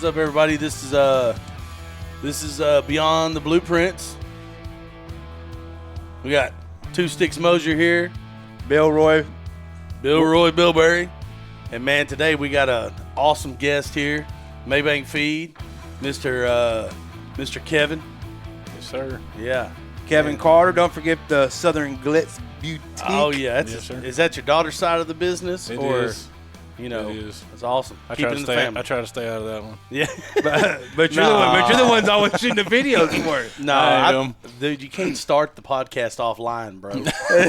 up, everybody? This is Beyond the Blueprints. We got Two Sticks Mosier here, Bill Bilberry, and man, today we got an awesome guest here, Mabank Feed, Mr. Kevin. Yes, sir. Yeah, Kevin Carter. Don't forget the Southern Glitz Boutique. Oh yeah, Yes, sir. Is that your daughter's side of the business? It or, is. You know, It is. it's awesome. I Keep try it to in the stay. family. I try to stay out of that one. Yeah. but you're the ones always shooting the videos for. No, dude, you can't start the podcast offline, bro.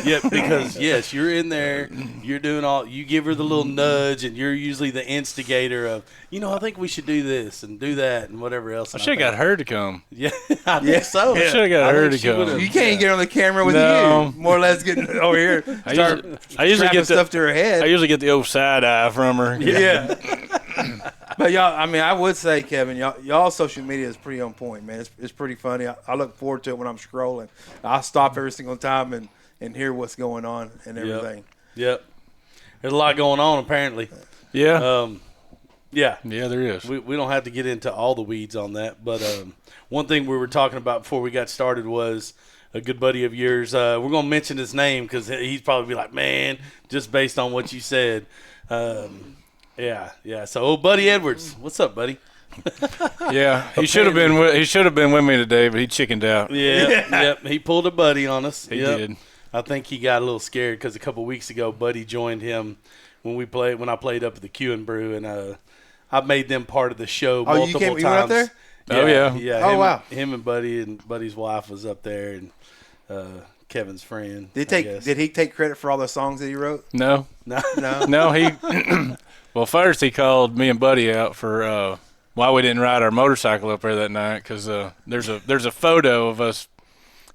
Yeah, because yes, you're in there, you're doing all. You give her the little nudge, and you're usually the instigator of, I think we should do this and do that and whatever else. I should have got her to come. Yeah, I think so. I should have got her to she would've- come. You can't get on the camera with No. you. More or less getting over here. I Start usually get stuff to her head. I usually get the old side eye from her. Yeah. But y'all, I would say, Kevin, y'all social media is pretty on point, man. It's pretty funny. I look forward to it when I'm scrolling. I stop every single time and hear what's going on and everything. Yep. There's a lot going on apparently. Yeah. Yeah. Yeah, there is. We don't have to get into all the weeds on that, but one thing we were talking about before we got started was a good buddy of yours. We're going to mention his name because he'd probably be like, man, just based on what you said. Yeah. So, old Buddy Edwards, what's up, buddy? Yeah, he should have been. He should have been with me today, but he chickened out. Yep. He pulled a buddy on us. He did. I think he got a little scared because a couple weeks ago, Buddy joined him when I played up at the Q and Brew, and I made them part of the show multiple times. You were out there? Oh, yeah. Yeah. Wow. Him and Buddy and Buddy's wife was up there, and Kevin's friend. Did he take credit for all the songs that he wrote? No. No. He. Well, first he called me and Buddy out for why we didn't ride our motorcycle up there that night because there's a photo of us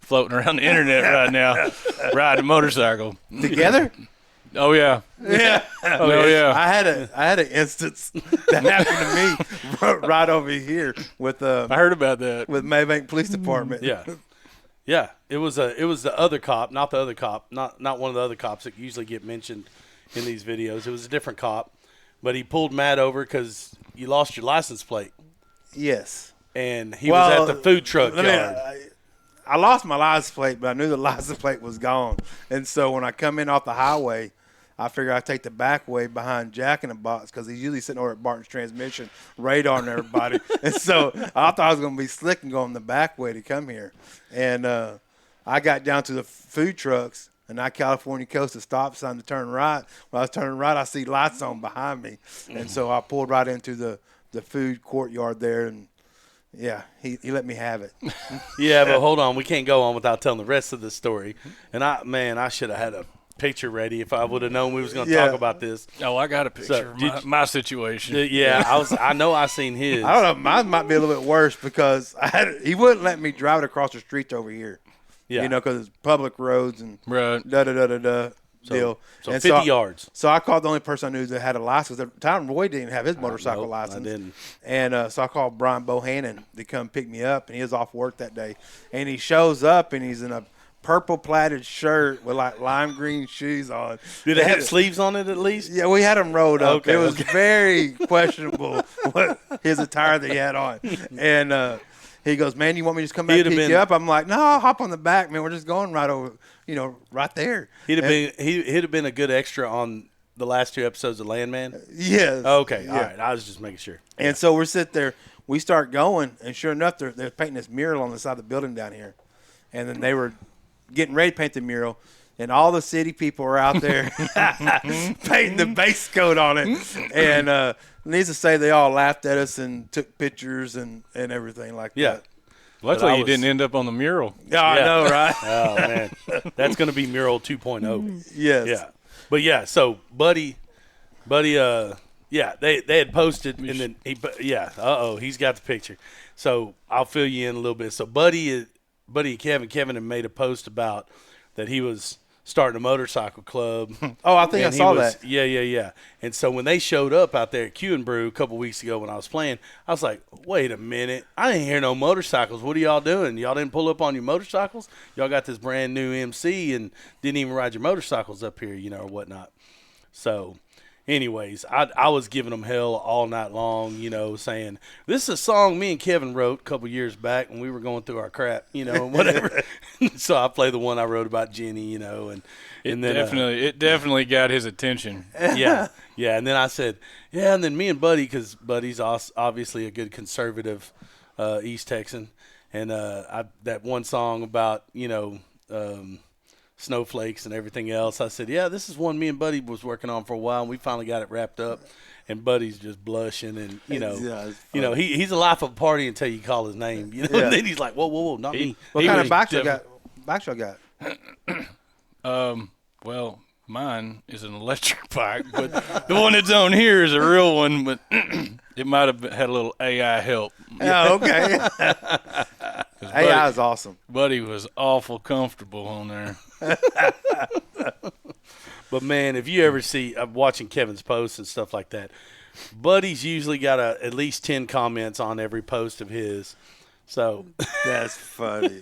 floating around the internet right now riding a motorcycle Together? Oh yeah. Yeah. Oh yeah. I had an instance that happened to me right over here with I heard about that. with Mabank Police Department. Yeah. It was the other cop, not the other cop, not one of the other cops that usually get mentioned in these videos. It was a different cop, but he pulled Matt over because you lost your license plate, Yes. and he was at the food truck yard. I lost my license plate, but I knew the license plate was gone. And so when I come in off the highway, I figure I'd take the back way behind Jack in the Box because he's usually sitting over at Barton's Transmission, radaring everybody. And so I thought I was going to be slick and going the back way to come here. And I got down to the food trucks, and I California Coast the stop sign to turn right. When I was turning right, I see lights on behind me. And so I pulled right into the food courtyard there, and yeah, he let me have it. Yeah, but hold on, we can't go on without telling the rest of the story. And I should have had a picture ready if I would have known we was going to talk about this. Oh, I got a picture of my situation. Yeah, I know I seen his. I don't know. Mine might be a little bit worse because he wouldn't let me drive it across the street over here. Yeah. Because it's public roads and Right. deal. So And 50 yards. So I called the only person I knew that had a license. At the time, Roy didn't have his motorcycle Nope, license. I didn't. And so I called Brian Bohannon to come pick me up, and he was off work that day. And he shows up, and he's in a purple plaided shirt with like lime green shoes on. Did it have sleeves on it at least? Yeah, we had him rolled up. Okay, It was very questionable what his attire that he had on. And he goes, man, you want me to just come back and pick you up? I'm like, no, I'll hop on the back, man. We're just going right over, right there. He'd have been a good extra on the last two episodes of Landman. Yes. Okay, Yeah. all right. I was just making sure. And so we're sitting there. We start going, and sure enough, they're painting this mural on the side of the building down here. And then they were getting ready to paint the mural, and all the city people were out there painting the base coat on it. And needless to say, they all laughed at us and took pictures and everything like Yeah. that. Luckily, you didn't end up on the mural. Yeah, I know, right? Oh, man. That's going to be Mural 2.0. Yes. Yeah. But, yeah, so Buddy, yeah, they had posted, and then he's got the picture. So I'll fill you in a little bit. So Buddy and Kevin had made a post about that he was starting a motorcycle club. Oh, I think I saw that. Yeah. And so when they showed up out there at Q and Brew a couple weeks ago when I was playing, I was like, wait a minute. I didn't hear no motorcycles. What are y'all doing? Y'all didn't pull up on your motorcycles? Y'all got this brand new MC and didn't even ride your motorcycles up here, or whatnot. So, anyways, I was giving them hell all night long, saying this is a song me and Kevin wrote a couple years back when we were going through our crap, and whatever. So I play the one I wrote about Jenny, and then it definitely got his attention. yeah. And then I said, and then me and Buddy, because Buddy's obviously a good conservative East Texan, and that one song about snowflakes and everything else. I said, this is one me and Buddy was working on for a while, and we finally got it wrapped up. And Buddy's just blushing, and he's a life of a party until you call his name, And then he's like, whoa, not me. What kind of bike you got? Well, mine is an electric bike, but the one that's on here is a real one, but it might have had a little AI help. Oh, okay. AI is awesome. Buddy was awful comfortable on there. But, man, if you ever see – I'm watching Kevin's posts and stuff like that. Buddy's usually got at least 10 comments on every post of his. So that's funny.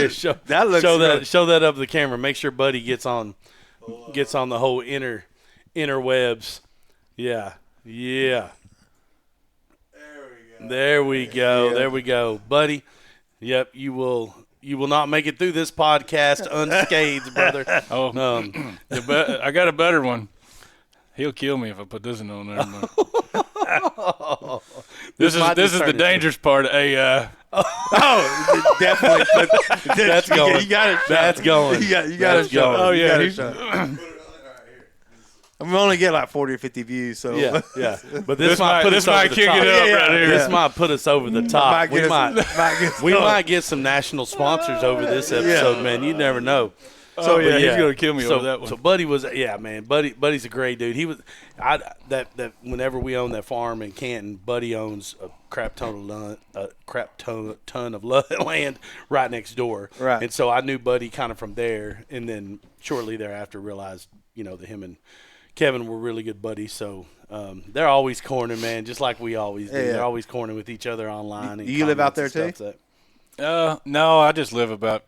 Show that up to the camera. Make sure Buddy gets on the whole interwebs. Yeah. There we go. Buddy. Yep, you will not make it through this podcast unscathed, brother. I got a better one. He'll kill me if I put this one on there. This is the dangerous part of AI. Oh, definitely. That's going. You got it. That's going. You got to show. Oh yeah. I'm gonna get like 40 or 50 views. So yeah. But this might kick it up right here. This might put us over the top. We we might get some national sponsors over this episode, man. You never know. So he's gonna kill me over that one. So Buddy was, man. Buddy's a great dude. He was, that whenever we own that farm in Canton, Buddy owns a crap ton of land right next door. Right. And so I knew Buddy kind of from there, and then shortly thereafter realized, that him and Kevin were really good buddies. So they're always cornering, man, just like we always do. Yeah. They're always cornering with each other online. Do you live out there too? No, I just live about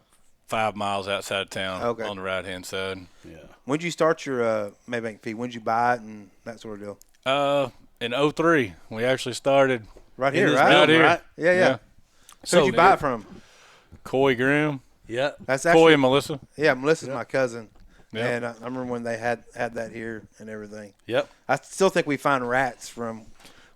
5 miles outside of town on the right-hand side. Yeah. When did you start your Mabank Feed? When did you buy it and that sort of deal? In 2003, we actually started. Right here, right? Right here. Right? Yeah. So who'd you buy it from? Coy Graham. Yeah. That's actually, Coy and Melissa. Yeah, Melissa's my cousin. Yep. And I remember when they had that here and everything. Yep. I still think we find rats from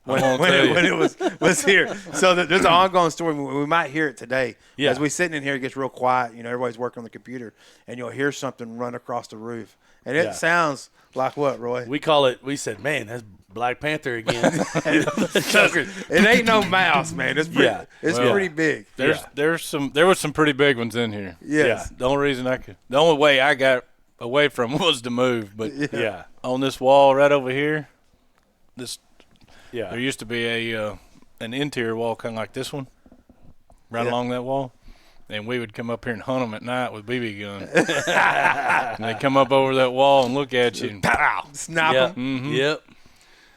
when when it was here. So there's an ongoing story. We might hear it today. Yeah. As we sitting in here, it gets real quiet. Everybody's working on the computer, and you'll hear something run across the roof. And it sounds like what, Roy? We said, man, that's Black Panther again. It ain't no mouse, man. It's pretty, pretty big. There was some pretty big ones in here. Yes. The only way I got away from was to move. But on this wall right over here, there used to be an interior wall kind of like this one, along that wall. And we would come up here and hunt them at night with BB guns. And they'd come up over that wall and look at you and pow, snap them. Mm-hmm. Yep.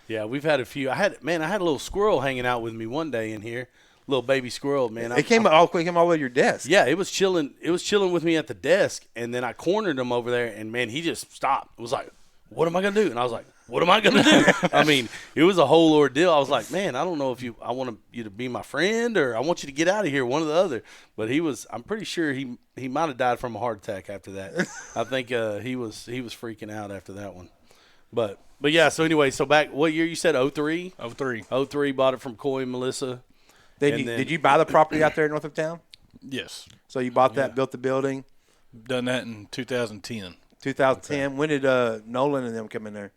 Yeah, we've had a few. I had a little squirrel hanging out with me one day in here, little baby squirrel, man. It came all the way to your desk. Yeah, it was chilling. It was chilling with me at the desk, and then I cornered him over there, and man, he just stopped. It was like, "What am I gonna do?" And I was like, "What am I gonna do?" I mean, it was a whole ordeal. I was like, "Man, I don't know if I want you to be my friend or I want you to get out of here, one or the other." But I'm pretty sure he might have died from a heart attack after that. I think he was freaking out after that one. But yeah. So anyway, back what year you said? 03? 03. Bought it from Coy and Melissa. Did you buy the property out there north of town? Yes. So you bought that, built the building. Done that in 2010. 2010. Okay. When did Nolan and them come in there?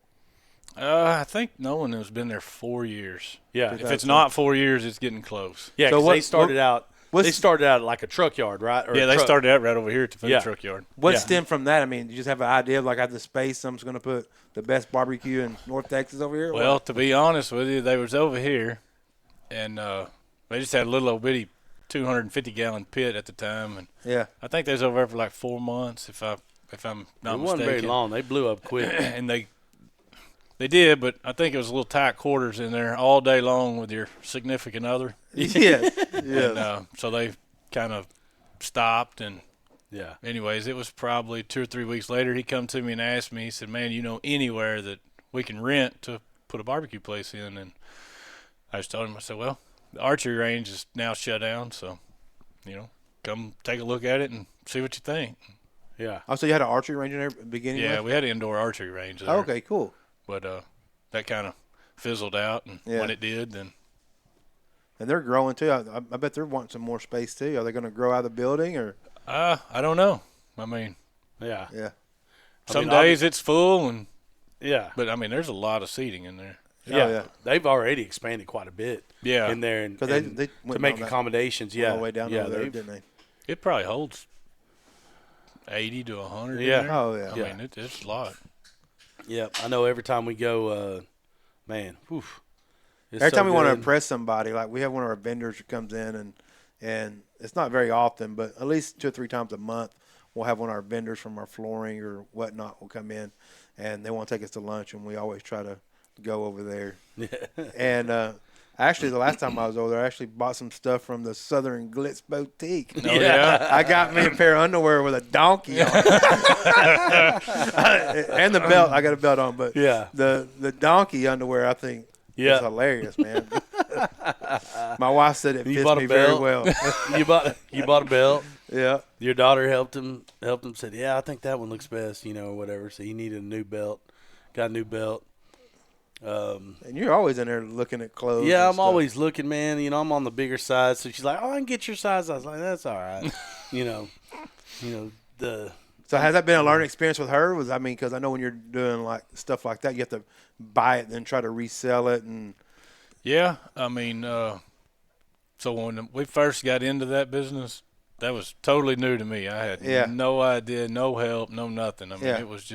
I think Nolan has been there 4 years. Yeah. If it's not 4 years, it's getting close. Yeah. So they started out. They started out like a truck yard, right? They started out right over here at the food truck yard. What stemmed from that? I mean, you just have an idea of like, I have the space. I'm just going to put the best barbecue in North Texas over here. Well, to be honest with you, they was over here, and they just had a little old bitty 250-gallon pit at the time, and I think they was over there for like 4 months, if I'm not mistaken. It wasn't very long. They blew up quick, and they did, but I think it was a little tight quarters in there all day long with your significant other. Yeah. And, so they kind of stopped, and anyways, it was probably 2 or 3 weeks later. He come to me and asked me. He said, "Man, you know anywhere that we can rent to put a barbecue place in. And I just told him, I said, well, the archery range is now shut down, so, come take a look at it and see what you think. Yeah. Oh, so you had an archery range in there at the beginning? Yeah, we had an indoor archery range there. Oh, okay, cool. But that kind of fizzled out, and when it did, then. And they're growing too. I bet they're wanting some more space too. Are they going to grow out of the building or? I don't know. I mean, Yeah. some days it's full, and yeah. but I mean, there's a lot of seating in there. Yeah. They've already expanded quite a bit. Yeah. In there, and they to make accommodations. Yeah. All the way down over there, didn't they? It probably holds 80 to 100. Yeah. In there. Oh yeah. I mean, it's a lot. Yeah. I know. Every time we go, man. Whew, Every so time we want to good. impress somebody, like we have one of our vendors who comes in and it's not very often, but at least 2 or 3 times a month, we'll have one of our vendors from our flooring or whatnot will come in, and they want to take us to lunch, and we always try to go over there. And actually, the last time I was over there, I actually bought some stuff from the Southern Glitz Boutique. Oh, yeah? I got me a pair of underwear with a donkey on it. And the belt. I got a belt on, but the donkey underwear, I think, is hilarious, man. My wife said it fits me very well. you bought a belt. Yeah. Your daughter helped him. Said, "Yeah, I think that one looks best," or whatever. So he needed a new belt. Got a new belt. And you're always in there looking at clothes. Yeah, and I'm stuff. always looking, man. I'm on the bigger side. So she's like, "Oh, I can get your size." I was like, "That's all right." So has that been a learning experience with her? Because I know when you're doing like stuff like that, you have to buy it and then try to resell it. And yeah, I mean, so when we first got into that business, that was totally new to me. I had no idea, no help, no nothing. I mean, it was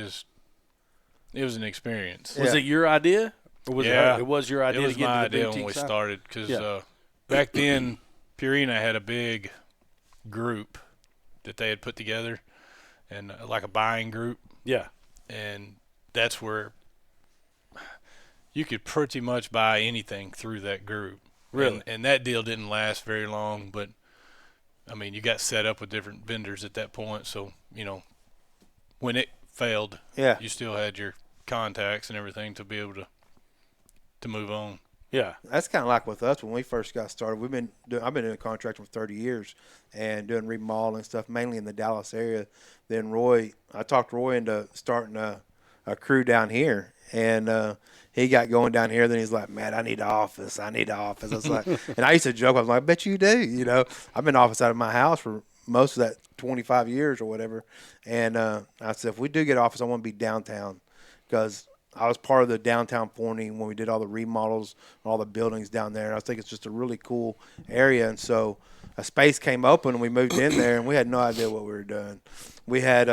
an experience. Was it your idea? Or was it was your idea? It was to get my into the idea when boutique we side? started because back then, Purina had a big group that they had put together, and like a buying group. Yeah. And that's where you could pretty much buy anything through that group. Really? And that deal didn't last very long, but I mean, you got set up with different vendors at that point. So, when it failed, you still had your contacts and everything to be able to move on. Yeah. That's kind of like with us when we first got started. I've been doing contracting for 30 years and doing remodeling stuff, mainly in the Dallas area. Then I talked Roy into starting a crew down here, and he got going down here. Then he's like, "Man, I need an office. I was like, and I used to joke. I was like, "I bet you do." I've been office out of my house for most of that 25 years or whatever. And I said, if we do get office, I want to be downtown because I was part of the downtown Forney when we did all the remodels, all the buildings down there. And I think it's just a really cool area. And so a space came open and we moved in there and we had no idea what we were doing. We had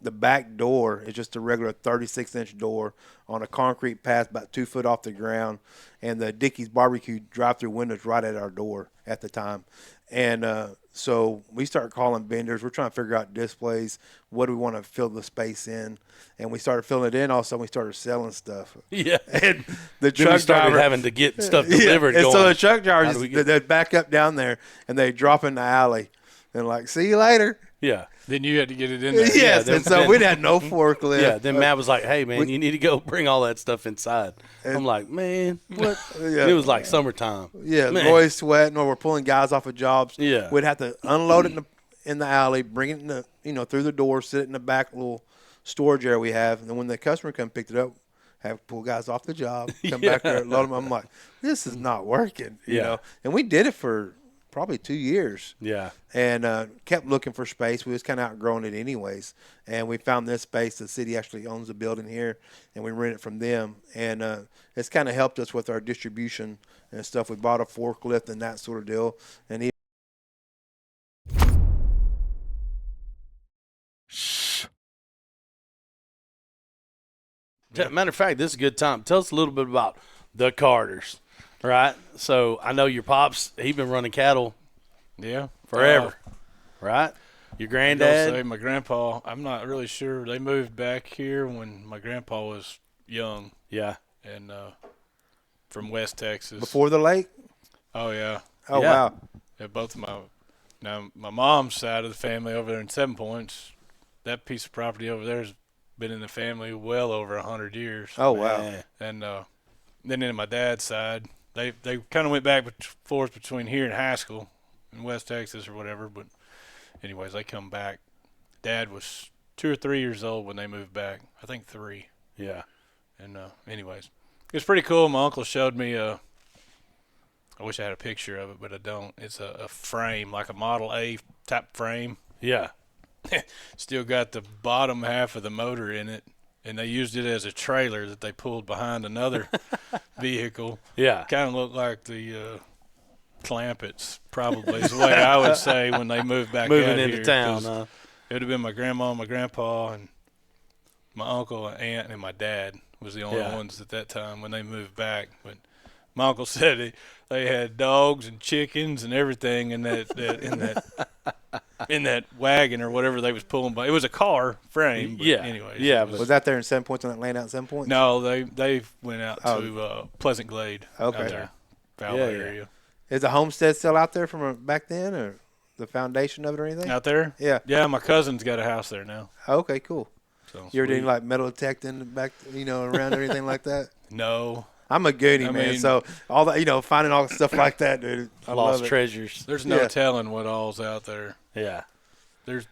the back door is just a regular 36-inch door on a concrete path about 2 foot off the ground. And the Dickey's barbecue drive-through windows right at our door at the time. And so we started calling vendors. We're trying to figure out displays. What do we want to fill the space in? And we started filling it in. All of a sudden, we started selling stuff. Yeah. And the Then truck we started driver having to get stuff delivered. And going, so the truck drivers, how do we get- they'd back up down there, and they'd drop in the alley. And like, see you later. Yeah. Then you had to get it in there. Yes, then- and so then- we'd had no forklift. Yeah. Then Matt was like, "Hey, man, you need to go bring all that stuff inside." I'm like, "Man, what?" Yeah. And it was like summertime. Yeah, Man. Roy's sweating, or we're pulling guys off of jobs. Yeah. We'd have to unload it in the alley, bring it in the through the door, sit it in the back little storage area we have, and then when the customer come picked it up, have to pull guys off the job, come back there, load them. I'm like, this is not working, you know. And we did it for probably 2 years. Yeah. And kept looking for space. We was kind of outgrowing it anyways. And we found this space. The city actually owns the building here, and we rent it from them. And it's kind of helped us with our distribution and stuff. We bought a forklift and that sort of deal. And even Matter of fact, this is a good time. Tell us a little bit about the Carters, right? So I know your pops, he been running cattle forever, right? Your I'll granddad? say my grandpa, I'm not really sure. They moved back here when my grandpa was young Yeah. and from West Texas. before the lake. Oh, yeah. Oh, Yeah. wow. Yeah, both of my mom's side of the family over there in 7 Points, that piece of property over there is been in the family well over 100 years. Oh, wow. Man. And then in my dad's side, they kind of went back and forth between here and Haskell in West Texas or whatever. But anyways, they come back. Dad was 2 or 3 years old when they moved back. I think 3. Yeah. And anyways, it was pretty cool. My uncle showed me I wish I had a picture of it, but I don't. It's a frame, like a Model A type frame. Yeah. Still got the bottom half of the motor in it, and they used it as a trailer that they pulled behind another vehicle. Yeah. Kind of looked like the Clampets, probably is the way I would say when they moved back Moving out into here, town, 'cause huh? it would have been my grandma, my grandpa, and my uncle, and aunt, and my dad was the only ones at that time when they moved back. But my uncle said they had dogs and chickens and everything in that wagon or whatever they was pulling by. It was a car frame. But Yeah. Anyways, Yeah, it Was that there in 7 Points on that land out in 7 Points? no, they went out to Pleasant Glade. Okay. Out there, Valley Yeah. area. Is the homestead still out there from back then, or the foundation of it or anything? Out there? Yeah. Yeah, my cousin's got a house there now. Okay, cool. So You ever did any, like, metal detecting back, around or anything like that? no. I'm a goodie, man. mean- So all that, finding all the stuff like that, dude. I Lost love it. treasures. There's no Yeah. telling what all's out there. Yeah. There's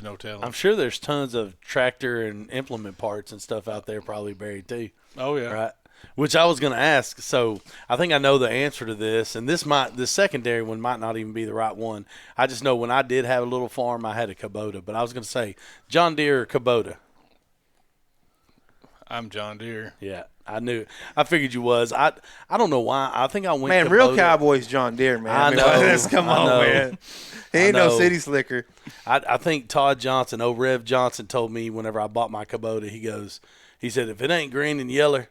no telling. I'm sure there's tons of tractor and implement parts and stuff out there probably buried too. Oh yeah. Right. Which I was going to ask. So I think I know the answer to this, and the secondary one might not even be the right one. I just know when I did have a little farm, I had a Kubota. But I was going to say John Deere or Kubota. I'm John Deere. Yeah, I knew. I figured you was. I don't know why. I think I went. Man, Kubota. real cowboy's John Deere, man. I know. Let's come I on, know. man. He ain't no know. city slicker. I think Todd Johnson, Rev Johnson, told me whenever I bought my Kubota, he said, if it ain't green and yellow,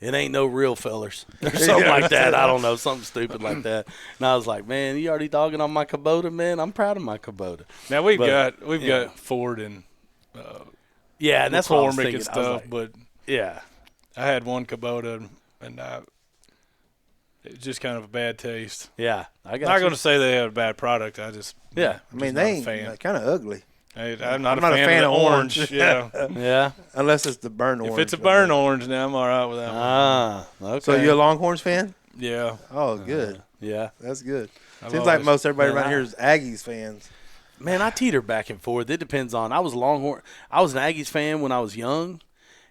it ain't no real fellers. Or something like that. I don't know, something stupid like that. And I was like, man, you already dogging on my Kubota, man. I'm proud of my Kubota. Now we've But, got Ford and Yeah, and that's what I was McCormick thinking. and I was stuff, like, but yeah, I had one Kubota and it was just kind of a bad taste. yeah. I got Not you. going to say they had a bad product. I just Yeah. I mean, not they a ain't fan. kind of ugly. I'm not a fan of the orange. Yeah. Yeah. Unless it's the burnt orange. If it's a burnt orange, now I'm all right with that one. Ah, okay. So you a Longhorns fan? Yeah. Oh, good. Yeah. That's good. I've Seems like always- most everybody Man, around here is Aggies fans. Man, I teeter back and forth. It depends on. I was an Aggies fan when I was young,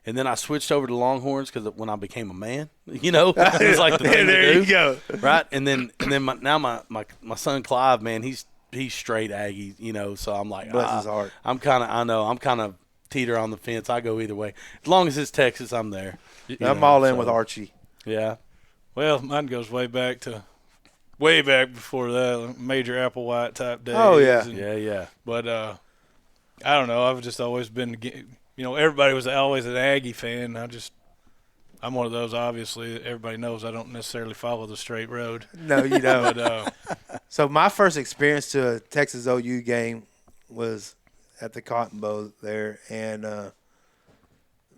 and then I switched over to Longhorns because when I became a man, it was like the thing There to do, you go. right? And then my son Clive, man, he's straight Aggie, So I'm like, Bless his heart. I'm kind of teeter on the fence. I go either way. As long as it's Texas, I'm there. I'm all in with Archie. Yeah. Well, mine goes way back before that, Major Applewhite type days. Oh, yeah. and- Yeah. But I don't know. I've just always been, everybody was always an Aggie fan. I'm one of those. Obviously, everybody knows I don't necessarily follow the straight road. No, you don't. But So my first experience to a Texas OU game was at the Cotton Bowl there, and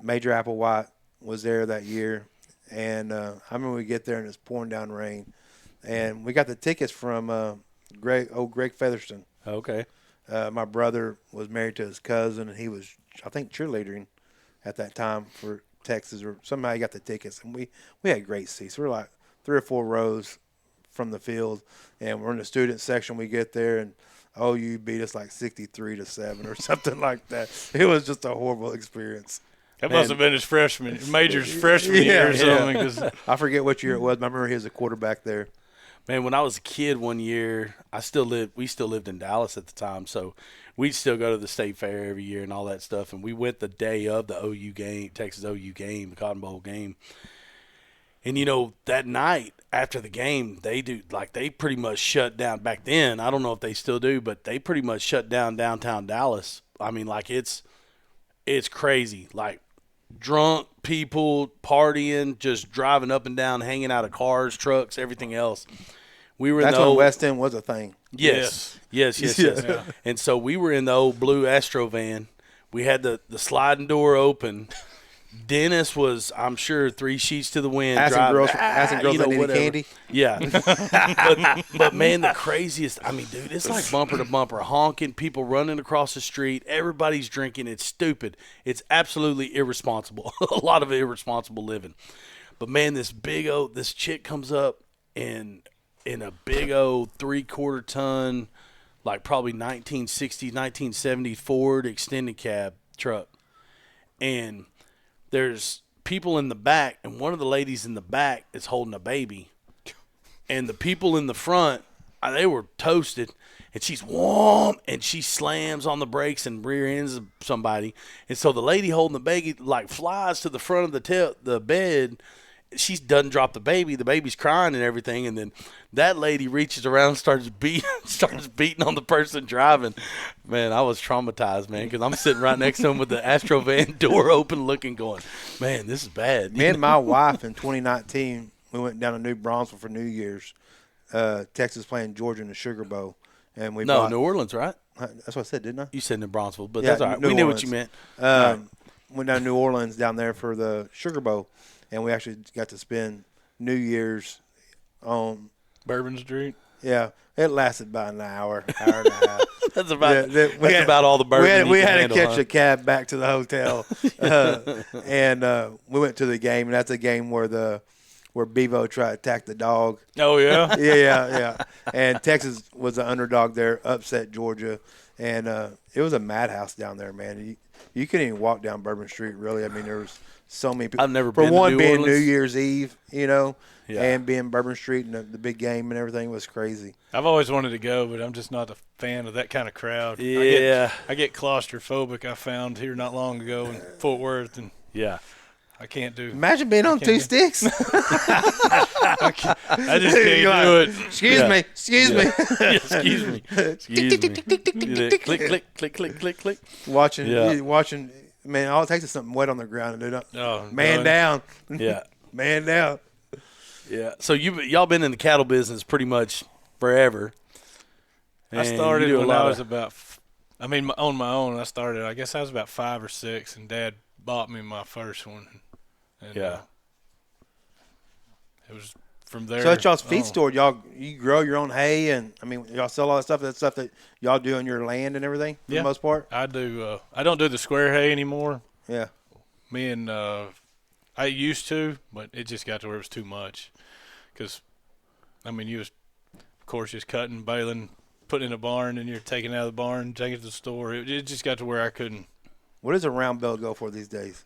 Major Applewhite was there that year. And I remember we get there and it's pouring down rain, and we got the tickets from Greg Featherston. Okay. My brother was married to his cousin, and he was, I think, cheerleading at that time for Texas, or somehow he got the tickets, and we had great seats. We were like 3 or 4 rows from the field, and we're in the student section. We get there, and OU beat us like 63-7 or something like that. It was just a horrible experience. that must have been his Major's freshman Yeah, year or yeah. something. 'Cause I forget what year it was, but I remember he was a quarterback there. Man, when I was a kid one year, we still lived in Dallas at the time, so we'd still go to the state fair every year and all that stuff. And we went the day of the OU game, Texas OU game, the Cotton Bowl game. And that night after the game, they pretty much shut down back then. I don't know if they still do, but they pretty much shut down downtown Dallas. I mean, like it's crazy. Like drunk people partying, just driving up and down, hanging out of cars, trucks, everything else. We were in That's the when old, West End was a thing. yes. Yeah. And so we were in the old blue Astro van. We had the sliding door open, Dennis was, I'm sure, 3 sheets to the wind. Asking girls you know, that need whatever. candy. Yeah. but, man, the craziest, I mean, dude, it's like bumper to bumper, honking, people running across the street. Everybody's drinking. It's stupid. It's absolutely irresponsible. A lot of irresponsible living. But, man, this chick comes up in a big old 3/4 ton, like probably 1960s, 1970s Ford extended cab truck. And there's people in the back, and one of the ladies in the back is holding a baby. And the people in the front, they were toasted. And she's warm, and she slams on the brakes and rear ends somebody. And so the lady holding the baby, like, flies to the front of the bed. She doesn't drop the baby. The baby's crying and everything. And then that lady reaches around and starts beating on the person driving. Man, I was traumatized, man, because I'm sitting right next to him with the Astro van door open looking, going, man, this is bad. Me and my wife in 2019, we went down to New Braunfels for New Year's. Texas playing Georgia in the Sugar Bowl. And we New Orleans, right? That's what I said, didn't I? You said New Braunfels, but Yeah, that's all right. New We knew Orleans. what you meant. Went down to New Orleans down there for the Sugar Bowl, and we actually got to spend New Year's on Bourbon Street. Yeah, it lasted about an hour and a half. That's about all the bourbon We you had can to handle, catch huh? a cab back to the hotel, and we went to the game. And that's a game where Bevo tried to attack the dog. Oh, yeah? Yeah. And Texas was the underdog there, upset Georgia, and it was a madhouse down there, man. You couldn't even walk down Bourbon Street, really. I mean, there was so many people. I've never For been to one, New being Orleans. New Year's Eve, Yeah. and being Bourbon Street and the big game and everything was crazy. I've always wanted to go, but I'm just not a fan of that kind of crowd. Yeah. I get claustrophobic, I found here not long ago in Fort Worth, and Yeah. I can't do Imagine being on two sticks. I just can't do it. Excuse me. Excuse me. Click, click, click. Watching. Man, all it takes is something wet on the ground to do that. Oh, Man no. down. Yeah. Man down. Yeah. So y'all been in the cattle business pretty much forever. I And started you do a when lot I was of- about on my own. I started, I guess I was about 5 or 6, and Dad bought me my first one. And, Yeah. it was from there. So at y'all's feed on. store, you grow your own hay, and I mean, y'all sell all that stuff. That stuff that y'all do on your land and everything for Yeah. the most part. I do. I don't do the square hay anymore. Yeah. Me and I used to, but it just got to where it was too much. Because, I mean, you was, of course, just cutting, baling, putting in a barn, and you're taking it out of the barn, taking it to the store. It just got to where I couldn't. What does a round bale go for these days?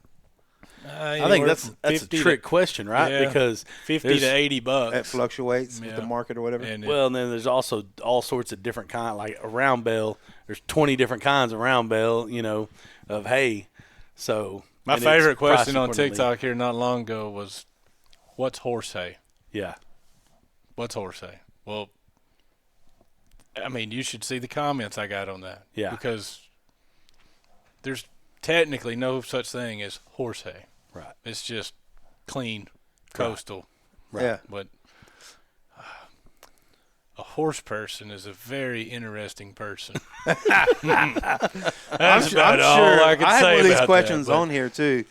I think that's a trick question, right? Yeah. Because $50 to $80. That fluctuates with Yeah. the market or whatever. And it- well, and then there's also all sorts of different kind, like a round bale. There's 20 different kinds of round bale, of hay. So my and favorite it's priced question on accordingly. TikTok here not long ago was, "What's horse hay? Yeah. What's horse hay?" Well, I mean, you should see the comments I got on that. Yeah. Because there's technically no such thing as horse hay. Right. It's just clean, coastal. Right. Yeah. But a horse person is a very interesting person. That's about all I can I say have one of these about questions that, but- on here too.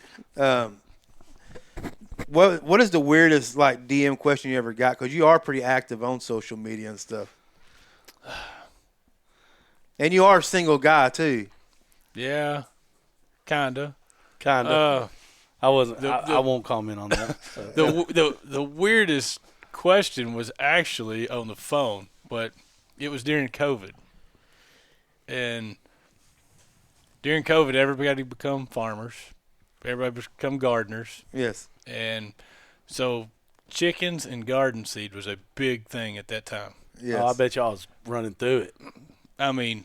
What is the weirdest DM question you ever got? Because you are pretty active on social media and stuff, and you are a single guy too. Yeah, kinda. I wasn't. the- I won't comment on that. So. The weirdest question was actually on the phone, but it was during COVID. And during COVID, everybody become farmers. Everybody become gardeners. Yes. And so chickens and garden seed was a big thing at that time. Yes. Oh, I bet y'all was running through it. I mean,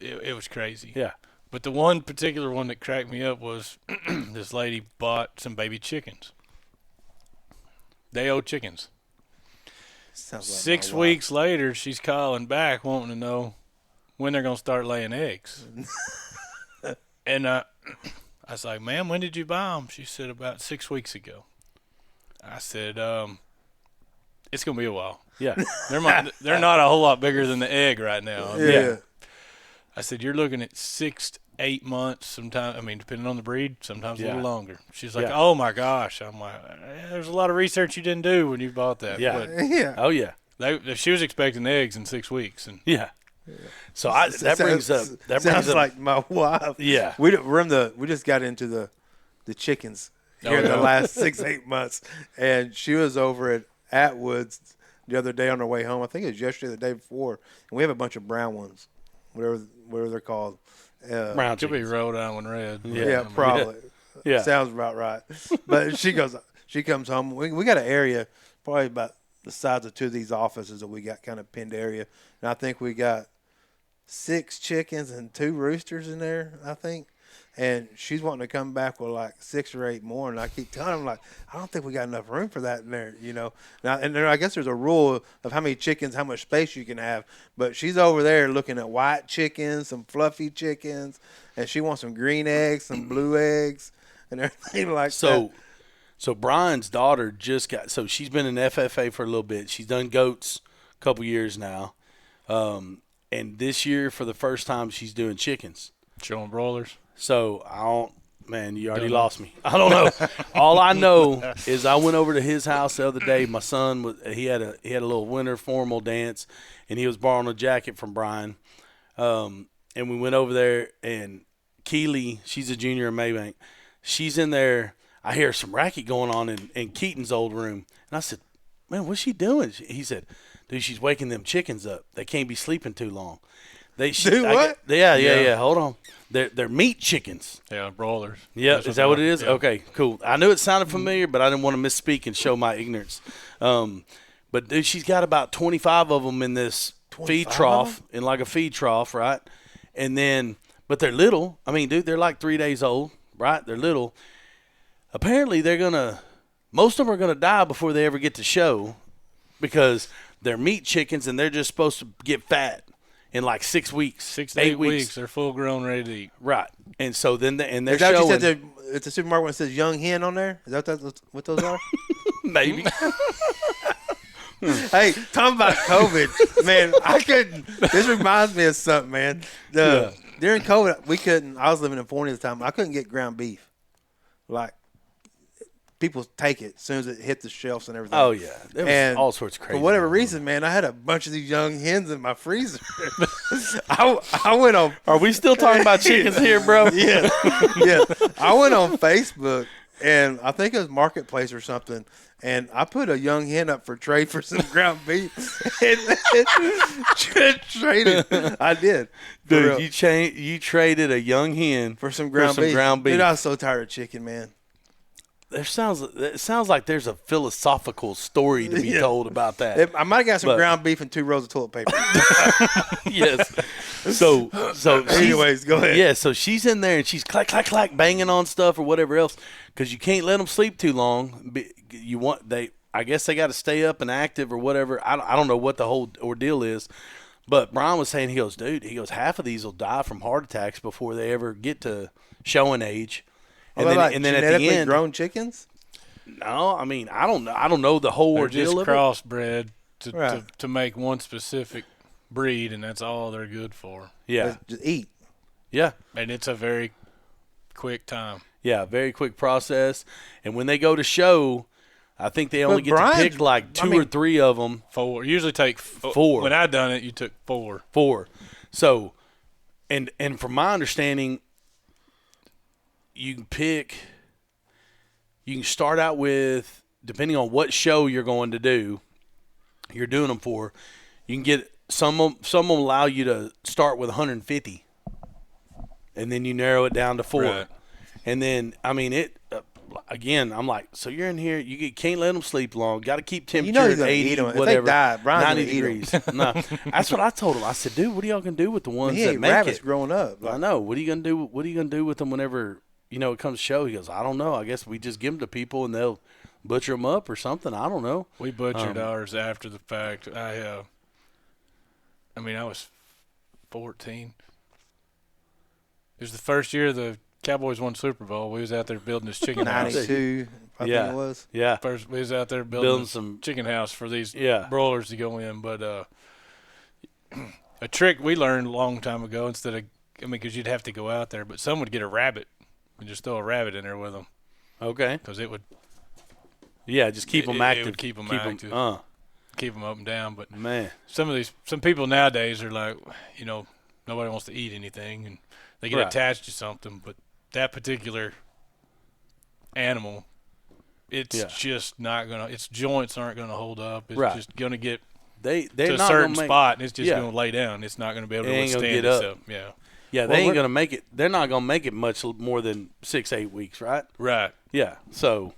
it was crazy. Yeah. But the one particular one that cracked me up was this lady bought some baby chickens. Day-old chickens. Sounds like 6 my wife. weeks later, she's calling back wanting to know when they're going to start laying eggs. And I was like, "Ma'am, when did you buy them?" She said, "About 6 weeks ago." I said, "It's going to be a while. Yeah. They're not a whole lot bigger than the egg right now." Yeah. I said, "You're looking at 6 8 months. Sometimes, I mean, depending on the breed, sometimes a little longer. She's like, Yeah. "Oh my gosh!" I'm like, "There's a lot of research you didn't do when you bought that." Yeah. But Yeah. Oh yeah. she was expecting eggs in 6 weeks, and Yeah. So that brings up Sounds like my wife. Yeah. We just got into the chickens here in the last 6-8 months, and she was over at Atwood's the other day on her way home. I think it was yesterday, or the day before, and we have a bunch of brown ones, whatever they're called. brown could be chickens. Rhode Island Red. Yeah, probably. Yeah. Sounds about right. But she comes home. We got an area probably about the size of 2 of these offices that we got kind of pinned area, and I think we got 6 chickens and 2 roosters in there, I think. And she's wanting to come back with like 6 or 8 more, and I keep telling her, like, I don't think we got enough room for that in there, Now, and I guess there's a rule of how many chickens, how much space you can have. But she's over there looking at white chickens, some fluffy chickens, and she wants some green eggs, some blue eggs, and everything like that. So Brian's daughter just got. So she's been in FFA for a little bit. She's done goats a couple years now, and this year for the first time she's doing chickens. Showing broilers. So I don't. Man, you already lost me. I don't know. All I know is I went over to his house the other day. My son he had a little winter formal dance, and he was borrowing a jacket from Brian. And we went over there, and Keely, she's a junior in Mabank. She's in there. I hear some racket going on in Keaton's old room, and I said, "Man, what's she doing?" He said, "Dude, she's waking them chickens up. They can't be sleeping too long." Do what? Yeah. Hold on. They're meat chickens. Yeah, broilers. Yeah, That's is that what it is? Yeah. Okay, cool. I knew it sounded familiar, but I didn't want to misspeak and show my ignorance. But dude, she's got about 25 of them in this feed trough, in like a feed trough, right? And then, but they're little. I mean, dude, they're like 3 days old, right? They're little. Apparently, most of them are gonna die before they ever get to show, because they're meat chickens and they're just supposed to get fat in like 6 weeks, 6 to 8 weeks. They're full grown, ready to eat. right? And so then they're Is that showing. what you said at the supermarket when it says young hen on there? Is that what those are? Maybe. Hey, talking about COVID, man, I couldn't. This reminds me of something, man. During COVID, we couldn't. I was living in Florida at the time. I couldn't get ground beef. Like, people take it as soon as it hit the shelves and everything. Oh yeah, there was And all sorts of crazy. For whatever reason, man, I had a bunch of these young hens in my freezer. I went on. Are we still talking about chickens here, bro? Yeah. I went on Facebook, and I think it was Marketplace or something, and I put a young hen up for trade for some ground beef. And traded. I did. Dude, you traded a young hen for some ground beef. Dude, I was so tired of chicken, man. It sounds like there's a philosophical story to be told about that. I might have got some ground beef and 2 rolls of toilet paper. Yes. So anyways, go ahead. Yeah, so she's in there and she's clack, clack, clack, banging on stuff or whatever else, because you can't let them sleep too long. I guess they got to stay up and active or whatever. I don't know what the whole ordeal is. But Brian was saying, he goes, half of these will die from heart attacks before they ever get to showing age. And then at the end, grown chickens? No, I mean, I don't know the whole ordeal just of it. crossbred to make one specific breed, and that's all they're good for. Yeah, just eat. Yeah, and it's a very quick time. Yeah, very quick process. And when they go to show, I think they only get to pick like 2 or 3 of them. 4. Usually take 4. When I done it, you took 4. 4. So, and from my understanding, you can start out with, depending on what show you're going to do, you're doing them for, you can get some of them allow you to start with 150, and then you narrow it down to 4. Right. And then, I mean, again, I'm like, so you're in here, you can't let them sleep long, got to keep temperature at 80, whatever, if they die, 90 degrees. No, that's what I told him. I said, dude, what are y'all going to do with the ones that make rabbits it? growing up. I know. What are you going to do with them whenever, it comes to show? He goes, I don't know. I guess we just give them to people and they'll butcher them up or something. I don't know. We butchered ours after the fact. I was 14. It was the first year the Cowboys won Super Bowl. We was out there building this chicken house. 92, I think it was. Yeah. First, we was out there building some chicken house for these broilers to go in. But a trick we learned a long time ago, instead of I mean, because you'd have to go out there, but some would get a rabbit and just throw a rabbit in there with them Okay. because it would. Yeah, just keep them active. It would keep them active. Keep them up and down. But Man. some people nowadays are like, nobody wants to eat anything, and they get Right. attached to something. But that particular animal, it's just not gonna. Its joints aren't gonna hold up. It's Right. just gonna get They're to a not certain gonna make, spot, and it's just Yeah. gonna lay down. It's not gonna be able It to ain't gonna withstand get up. itself. Yeah. Yeah, they ain't gonna make it. They're not gonna make it much more than 6-8 weeks, right? Right. Yeah. So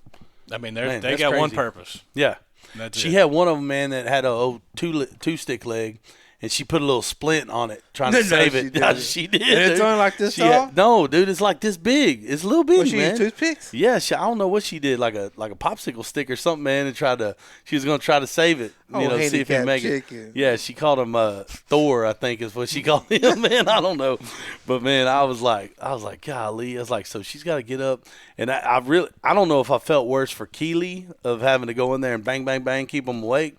I mean, Man, they that's got one crazy. purpose. yeah, And that's she it. had one of them, man, that had a old two stick leg, and she put a little splint on it trying to No, save she it. didn't. She did. And it's dude. only like this She tall? no, dude, it's like this big. It's a little big, Was she man. use toothpicks? Yeah, I don't know what she did, like a popsicle stick or something, man, and she was gonna try to save it, see if he handicapped make chicken. it. Yeah, she called him Thor, I think is what she called him, man. I don't know, but man, I was like, golly, I was like, so she's got to get up, and I don't know if I felt worse for Keely of having to go in there and bang, bang, bang, keep them awake.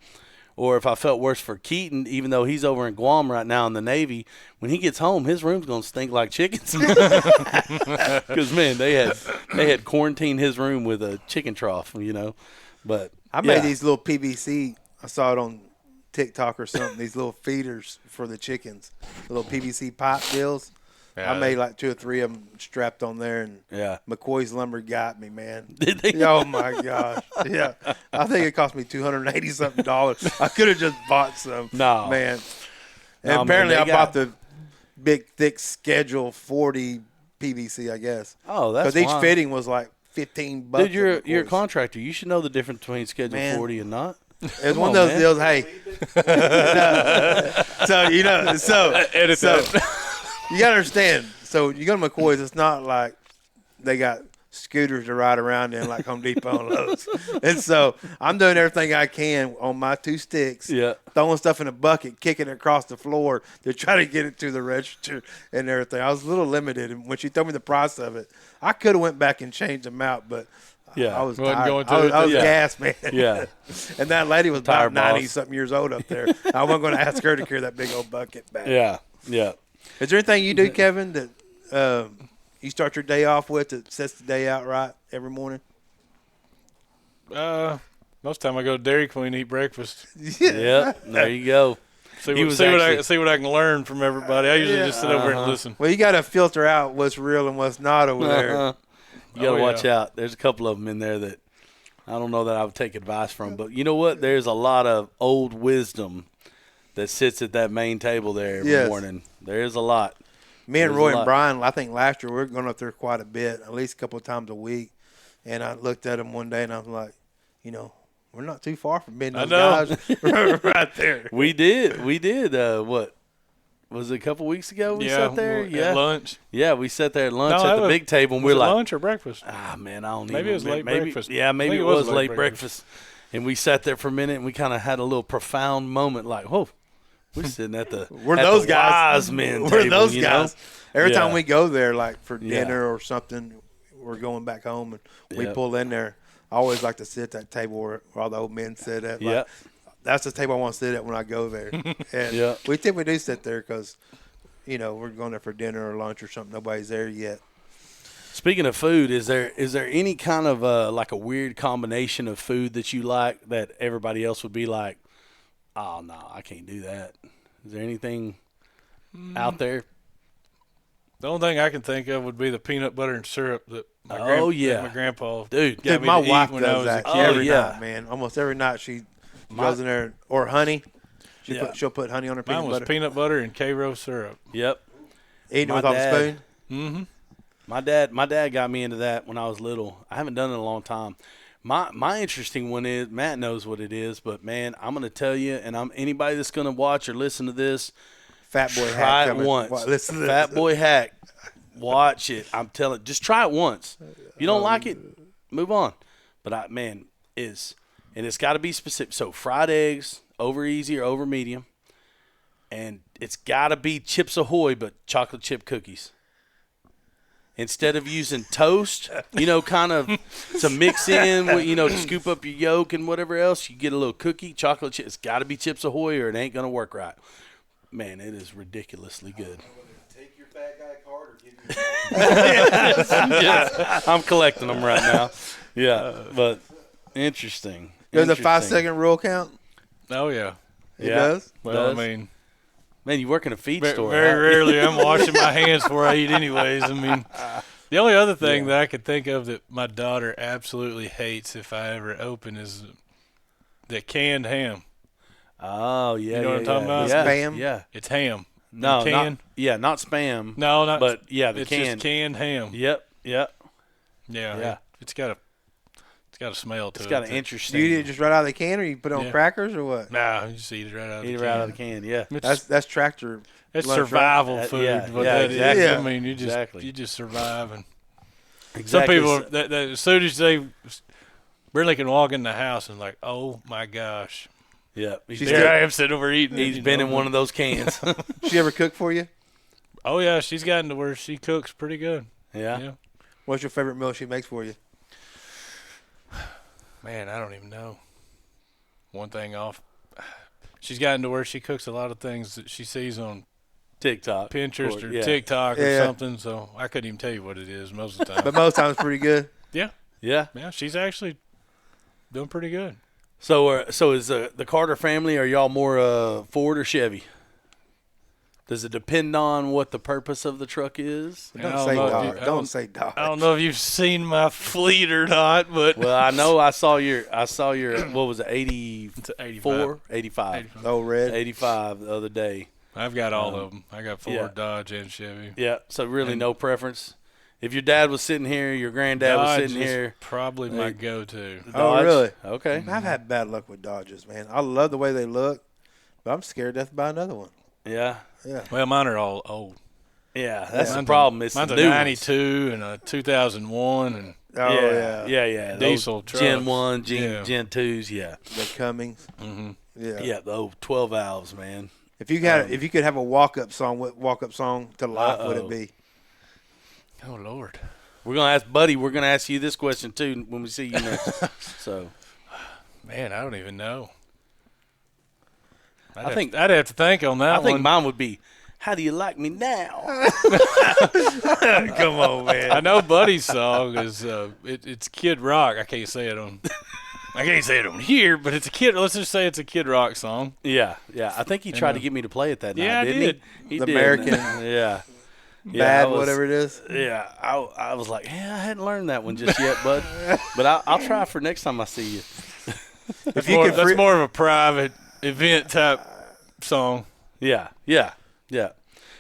Or if I felt worse for Keaton, even though he's over in Guam right now in the Navy, when he gets home, his room's gonna stink like chickens. Because man, they had quarantined his room with a chicken trough, But I made these little PVC. I saw it on TikTok or something. These little feeders for the chickens, the little PVC pipe deals. Yeah. I made like 2 or 3 of them strapped on there, and Yeah. McCoy's Lumber got me, man. Did they? Oh my gosh! Yeah, I think it cost me $280 something. I could have just bought some. No. man. And No, man, apparently, they I got- bought the big, thick Schedule 40 PVC. I guess. Oh, that's because each fine. fitting was like $15. Dude, you're at a McCoy's. contractor. You should know the difference between Schedule Man. 40 and not. It's on, one of those man. deals. Hey, so Edit so that. you gotta understand. So you go to McCoy's, it's not like they got scooters to ride around in like Home Depot and Lowe's. And so I'm doing everything I can on my 2 sticks, Yeah. throwing stuff in a bucket, kicking it across the floor to try to get it to the register and everything. I was a little limited, and when she told me the price of it, I could have went back and changed them out, but Yeah. I was Wasn't tired. going to I was, it. I was Yeah. gassed, man. Yeah. And that lady was Tire about boss. 90-something years old up there. I wasn't going to ask her to carry that big old bucket back. Yeah. Yeah. Is there anything you do, Kevin, that you start your day off with that sets the day out right every morning? Most time I go to Dairy Queen and eat breakfast. Yeah. There you go. See He what, was see, what I, actually- see what I can learn from everybody. I usually just sit over and Uh-huh. listen. Well, you got to filter out what's real and what's not over there. Uh-huh. You got to Oh, watch yeah. out. There's a couple of them in there that I don't know that I would take advice from. But you know what? There's a lot of old wisdom that sits at that main table there every Yes. morning. There is a lot. Me and There's a Roy and lot. Brian, I think last year we were going up there quite a bit, at least a couple of times a week. And I looked at him one day and I was like, we're not too far from being I those know. guys right there. We did. What? Was it a couple weeks ago we sat there? At Yeah. lunch. Yeah, we sat there at lunch No, at that the was- big table and Was we're it like, lunch or breakfast? man, I don't even Maybe it was late breakfast. Yeah, I maybe think it it was was late late breakfast. And we sat there for a minute and we kind of had a little profound moment like, whoa, we're sitting at the We're at those the guys. wise men We're table, those you know? guys. Every Yeah. time we go there, like for Yeah. dinner or something, we're going back home and we Yep. pull in there. I always like to sit at that table where all the old men sit at. Like, Yep. that's the table I want to sit at when I go there. And Yep. we typically do sit there because, we're going there for dinner or lunch or something. Nobody's there yet. Speaking of food, is there any kind of like a weird combination of food that you like that everybody else would be like, oh no, I can't do that? Is there anything out there? The only thing I can think of would be the peanut butter and syrup that my, yeah. my grandpa Dude, got Dude, me my to eat wife when I does was that a kid. every yeah. night, man. Almost every night she goes in there, or honey. Yeah. She'll put honey on her Mine peanut was butter. peanut butter and K-Row syrup. Yep. Eating it my with off the dad- spoon. Mm-hmm. My dad got me into that when I was little. I haven't done it in a long time. My interesting one is Matt knows what it is, but man, I'm gonna tell you, and anybody that's gonna watch or listen to this, Fat boy try hack it coming. once. Listen to this. Fat boy hack. Watch it. I'm telling. Just try it once. If you don't like it, move on. But and it's got to be specific. So fried eggs, over easy or over medium, and it's got to be Chips Ahoy, but chocolate chip cookies. Instead of using toast, kind of to mix in, to scoop up your yolk and whatever else, you get a little cookie, chocolate chip. It's got to be Chips Ahoy or it ain't going to work right. Man, it is ridiculously good. Take your fat guy Yeah, I'm collecting them right now. Yeah, but interesting. Does a Interesting. 5-second rule count? Oh yeah. It Yeah. does. Well, Does? I mean, Man, you work in a feed store. very huh? rarely I'm washing my hands before I eat, anyways. I mean, the only other thing that I could think of that my daughter absolutely hates if I ever open is the canned ham. Oh yeah, You know what I'm talking about? Yeah, Spam? Yeah. It's ham. No, can. not spam. No, not. But yeah, the it's can. just canned ham. Yep. Yeah. Yeah. It's got a smell to It's it. got an that- interesting. You eat it just right out of the can, or you put it on Yeah. crackers, or what? Nah, you just eat it right out of Eat the it right can. out of the can. Yeah. That's tractor. It's lunch, right? survival food. yeah, what yeah, that is. exactly. Yeah. I mean, you Exactly. just survive. And some Exactly. people, that as soon as they really can walk in the house and like, oh my gosh, Yeah. there I am sitting over eating. He's been in one of those cans. She ever cook for you? Oh yeah, she's gotten to where she cooks pretty good. Yeah. Yeah. What's your favorite meal she makes for you? Man, I don't even know. One thing off. She's gotten to where she cooks a lot of things that she sees on TikTok. Pinterest or yeah. TikTok or Yeah. something. So I couldn't even tell you what it is most of the time. But most times pretty good. yeah, Yeah. yeah, she's actually doing pretty good. So is the Carter family? Are y'all more Ford or Chevy? Does it depend on what the purpose of the truck is? I Don't don't say know if Dodge. you- I Don't don't- say Dodge. I don't know if you've seen my fleet or not, but Well, I know I saw your what was it, 84, it's 85. 85, Oh, red. 85 the other day. I've got all of them. I got Ford, yeah. Dodge, and Chevy. Yeah, so really And- no preference. If your dad was sitting here, your granddad was Dodge sitting is here. probably my Hey. go-to. Oh, Dodge? really? Okay. I've had bad luck with Dodges, man. I love the way they look, but I'm scared to death to buy another one. Yeah. Yeah. Well, mine are all old. Yeah, that's the Mine's problem. It's Mine's the a new 92 and a 2001 and Oh, yeah. yeah. those Diesel Gen trucks. 1, Yeah. Gen 2s, yeah. The Cummings. mhm. Yeah. Yeah, the old 12 valves, man. If you could have a walk-up song, what walk-up song to life would it be? Oh Lord. We're going to ask Buddy, we're going to ask you this question too when we see you next. So, Man, I don't even know. I think- I'd have to think on that I think one. mine would be, how do you like me now? Come on, man. I know Buddy's song is it's Kid Rock. I can't say it on here, but it's a kid. Let's just say it's a Kid Rock song. Yeah. I think he tried to get me to play it that Yeah, I night, didn't did. he? He The did. American Yeah. Bad, I was- whatever it is. Yeah, I was like, yeah, I hadn't learned that one just yet, bud. But I'll try for next time I see you. If you could That's more of a private event type song. Yeah.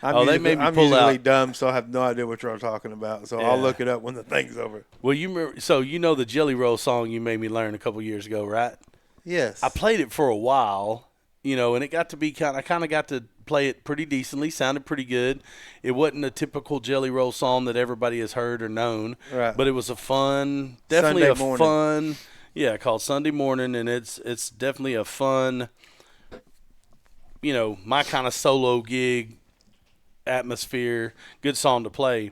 I'm Oh, they usually, made me I'm pull usually out. dumb, so I have no idea what you're talking about. So I'll Yeah. look it up when the thing's over. Well, you remember, so you know the Jelly Roll song you made me learn a couple years ago, right? Yes. I played it for a while, and it got to be I kind of got to play it pretty decently, sounded pretty good. It wasn't a typical Jelly Roll song that everybody has heard or known, Right. but it was definitely Sunday a morning. fun, called Sunday Morning, and it's definitely a fun, my kind of solo gig atmosphere, good song to play.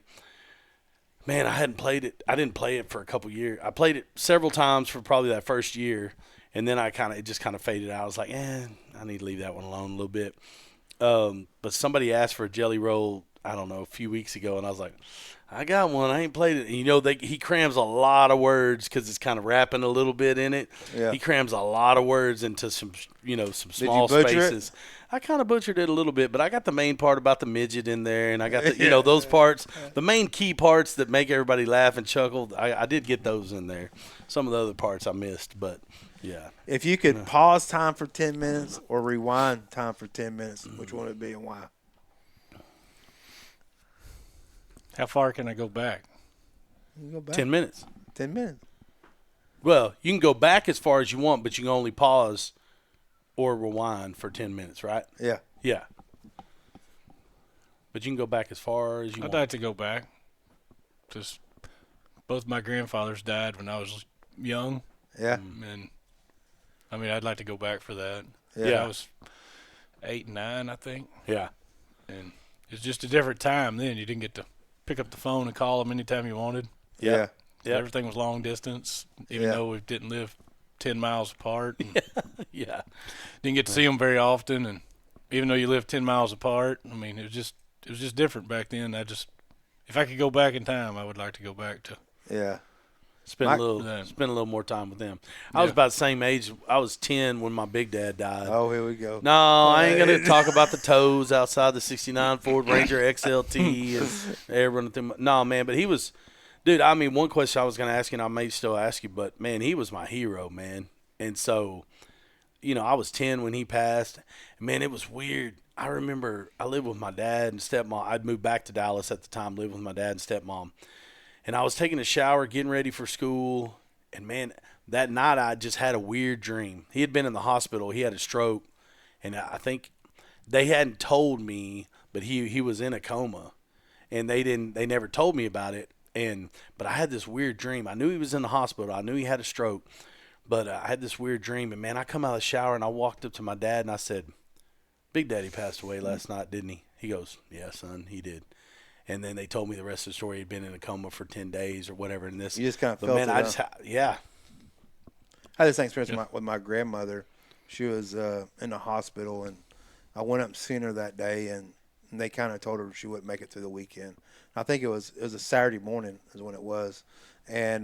Man, I hadn't played it. I didn't play it for a couple years. I played it several times for probably that first year, and then it just kind of faded out. I was like, I need to leave that one alone a little bit. But somebody asked for a Jelly Roll, I don't know, a few weeks ago, and I was like, I got one. I ain't played it. And, he crams a lot of words because it's kind of rapping a little bit in it. Yeah. He crams a lot of words into some small butcher it? spaces. I kind of butchered it a little bit, but I got the main part about the midget in there, and I got the, those parts, the main key parts that make everybody laugh and chuckle. I did get those in there. Some of the other parts I missed, but yeah. If you could pause time for 10 minutes or rewind time for 10 minutes, which one would it be and why? How far can I go back? You go back 10 minutes. 10 minutes. Well, you can go back as far as you want, but you can only pause or rewind for 10 minutes, right? Yeah. Yeah. But you can go back as far as you I'd want. like to go back. Just both my grandfathers died when I was young, Yeah. and I'd like to go back for that. Yeah. I was 8 and 9, I think, Yeah. and it's just a different time then. You didn't get to pick up the phone and call them anytime you wanted. Yeah. Yeah. Everything was long distance, even Yeah. though we didn't live 10 miles apart. And Yeah. didn't get to see them very often, and even though you lived 10 miles apart, it was just different back then. if I could go back in time, I would like to go back to. Yeah. Spend a little more time with them. I was about the same age. I was 10 when my big dad died. Oh, here we go. No, I ain't gonna talk about the toes outside the '69 Ford Ranger XLT and everyone. No, man, but he was, dude. I mean, one question I was gonna ask you, and I may still ask you, but man, he was my hero, man. And so, I was 10 when he passed. Man, it was weird. I remember I lived with my dad and stepmom. I'd moved back to Dallas at the time, lived with my dad and stepmom. And I was taking a shower, getting ready for school. And, man, that night I just had a weird dream. He had been in the hospital. He had a stroke. And I think they hadn't told me, but he was in a coma. And they never told me about it. But I had this weird dream. I knew he was in the hospital. I knew he had a stroke. But I had this weird dream. And, man, I come out of the shower and I walked up to my dad and I said, Big Daddy passed away last night, didn't he? He goes, yeah, son, he did. And then they told me the rest of the story. He'd been in a coma for 10 days or whatever. And this, you just kind of felt it. I had the same experience with my grandmother. She was in the hospital, and I went up and seen her that day, and they kind of told her she wouldn't make it through the weekend. I think it was a Saturday morning is when it was. And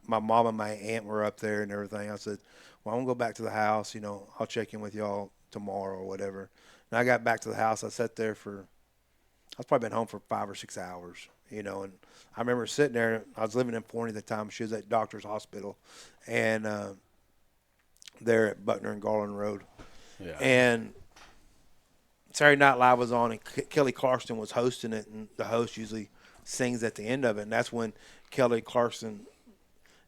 my mom and my aunt were up there and everything. I said, well, I'm going to go back to the house. I'll check in with y'all tomorrow or whatever. And I got back to the house. I sat there I was probably been home for 5 or 6 hours, and I remember sitting there. I was living in Forney at the time. She was at Doctor's Hospital, and there at Buckner and Garland Road. Yeah. And Saturday Night Live was on, and Kelly Clarkson was hosting it, and the host usually sings at the end of it, and that's when Kelly Clarkson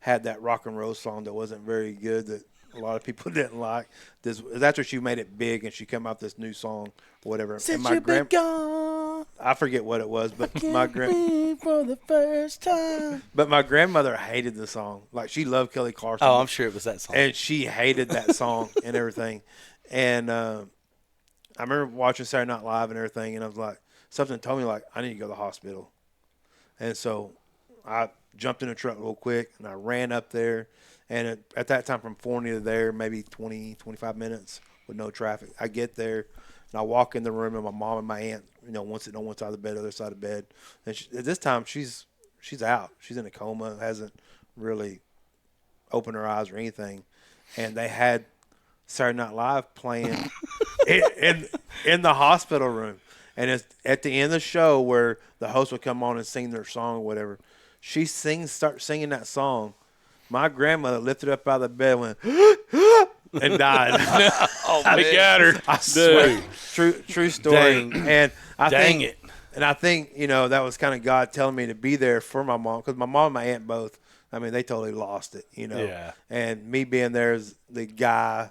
had that rock and roll song that wasn't very good that a lot of people didn't like. That's after she made it big, and she came out with this new song, or whatever. Since and my you've been gone, I forget what it was, but for the first time. But my grandmother hated the song. Like, she loved Kelly Clarkson. Oh, I'm sure it was that song. And she hated that song and everything. And I remember watching Saturday Night Live and everything, and I was like, something told me, like, I need to go to the hospital. And so I jumped in the truck real quick, and I ran up there. And at that time, from Forney to there, maybe 20, 25 minutes with no traffic. I get there, and I walk in the room, and my mom and my aunt, one sitting on one side of the bed, other side of the bed. And at this time, she's out. She's in a coma, hasn't really opened her eyes or anything. And they had Saturday Night Live playing in the hospital room. And it's at the end of the show where the host would come on and sing their song or whatever. She starts singing that song. My grandmother lifted up out of the bed and went, and died. Oh, they got her. I swear. True story. Dang. And I Dang think, it. And I think, that was kind of God telling me to be there for my mom, because my mom and my aunt both, I mean, they totally lost it, Yeah. And me being there as the guy,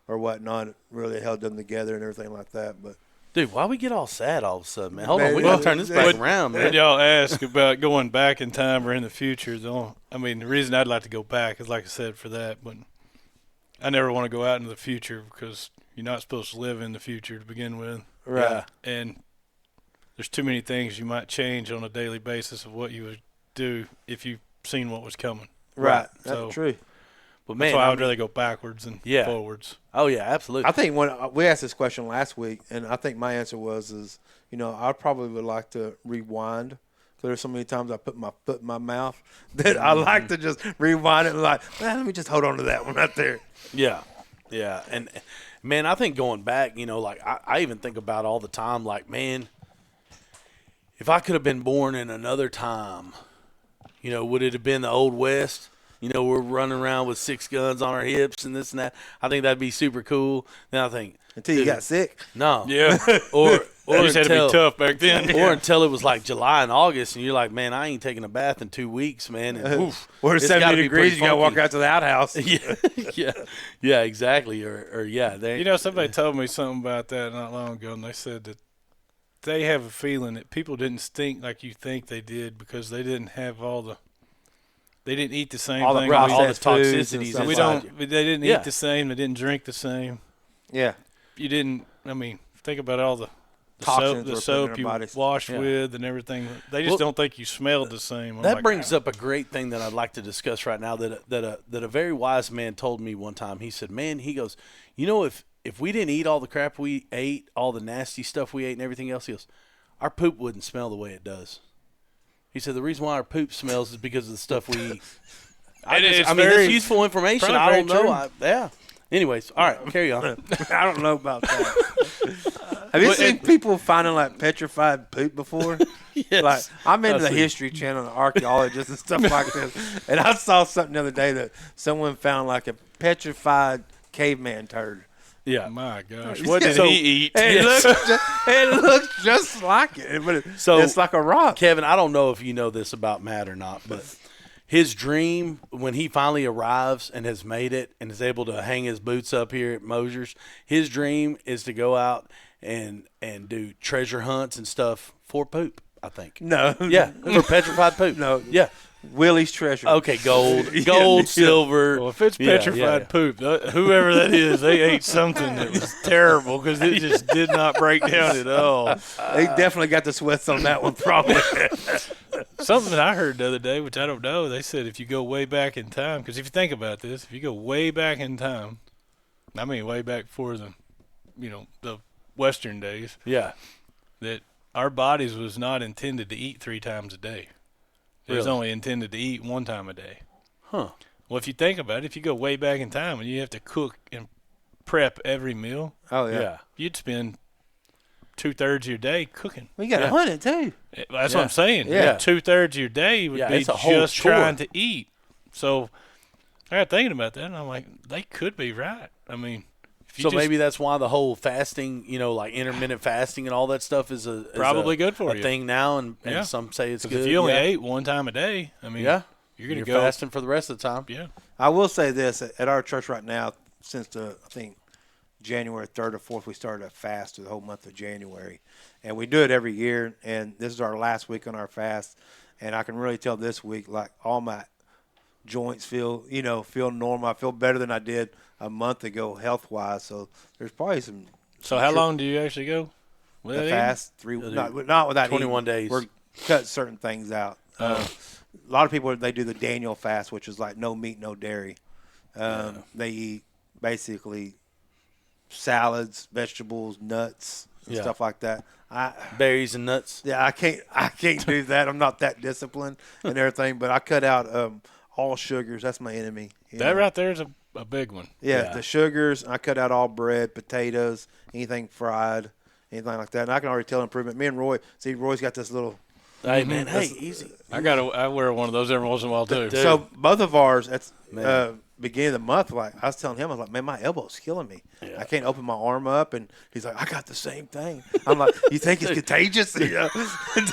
or whatnot, really held them together and everything like that. But Dude, why we get all sad all of a sudden, man? Hold on, we got to turn this back around, man. When y'all ask about going back in time or in the future, the reason I'd like to go back is, like I said, for that. But I never want to go out into the future because you're not supposed to live in the future to begin with. Right. Yeah. And there's too many things you might change on a daily basis of what you would do if you've seen what was coming. Right. That's So, true. But man, that's why I would rather go backwards than forwards. Oh, yeah, absolutely. I think when we asked this question last week, and I think my answer is I probably would like to rewind. There's so many times I put my foot in my mouth that I like to just rewind it and let me just hold on to that one right there. Yeah. Yeah. And, man, I think going back, I even think about all the time, like, man, if I could have been born in another time, would it have been the Old West? We're running around with 6 guns on our hips and this and that. I think that'd be super cool. Then I think until you got sick. No. Yeah. Or you just had to be tough back then. Or until it was like July and August, and you're like, man, I ain't taking a bath in 2 weeks, man. And oof, or it's 70 degrees, you got to walk funky. out to the outhouse. Yeah, exactly. Or yeah. Somebody told me something about that not long ago, and they said that they have a feeling that people didn't stink like you think they did because they didn't have they didn't eat the same all thing. the all the toxicities. toxicities. They didn't eat the same. They didn't drink the same. Yeah. You didn't. Think about all the toxins soap you bodies. wash with and everything. They just don't think you smelled the same. That brings up a great thing that I'd like to discuss right now. That a very wise man told me one time. He said, "Man, he goes, if we didn't eat all the crap we ate, all the nasty stuff we ate, and everything else, he goes, our poop wouldn't smell the way it does. He said the reason why our poop smells is because of the stuff we eat. I mean, that's useful information. I don't know. Yeah. Anyways, all right, carry on. I don't know about that. Have you seen people finding like petrified poop before? Yes. Like I'm into the History Channel and archaeologists and stuff like this, and I saw something the other day that someone found like a petrified caveman turd. Yeah. My gosh. What did he eat? It looks just like it, but it's like a rock. Kevin, I don't know if you know this about Matt or not, but his dream when he finally arrives and has made it and is able to hang his boots up here at Mosier's, his dream is to go out and do treasure hunts and stuff for poop, I think. No. Yeah, for petrified poop. No. Yeah. Willie's treasure. Okay, gold, silver. Well, if it's petrified poop, whoever that is, they ate something that was terrible because it just did not break down at all. They definitely got the sweats on that one, probably. Something that I heard the other day, which I don't know, they said if you go way back in time, because if you think about this, if you go way back in time, I mean way back before the Western days, Yeah. that our bodies was not intended to eat 3 times a day. It was only intended to eat 1 time a day. Huh. Well, if you think about it, if you go way back in time and you have to cook and prep every meal, Oh, yeah. you'd spend 2/3 of your day cooking. We got to hunt it, too. That's what I'm saying. Yeah. 2/3 of your day would be it's a whole just chore. trying to eat. So I got thinking about that, and I'm like, they could be right. I mean, So maybe that's why the whole fasting, like intermittent fasting and all that stuff is probably good for you. thing now, and some say it's good. If you only ate 1 time a day, I mean, you're going to go fasting for the rest of the time. Yeah. I will say this. At our church right now, since I think January 3rd or 4th, we started a fast through the whole month of January. And we do it every year, and this is our last week on our fast. And I can really tell this week, like, all my joints feel normal. I feel better than I did a month ago health-wise. So there's probably some. So how long do you actually go? The fast, not without 21 eating. days. We're cut certain things out. A lot of people, they do the Daniel fast, which is like no meat, no dairy. They eat basically salads, vegetables, nuts, and stuff like that. Berries and nuts. Yeah, I can't do that. I'm not that disciplined and everything, but I cut out all sugars. That's my enemy. That right there is a big one. Yeah, the sugars. I cut out all bread, potatoes, anything fried, anything like that. And I can already tell improvement. Me and Roy, Roy's got this little. Hey, man, easy. I wear one of those every once in a while, too. So both of ours, at beginning of the month, like I was telling him, I was like, man, my elbow's killing me. Yeah. I can't open my arm up. And he's like, I got the same thing. I'm like, you think it's contagious? Yeah, And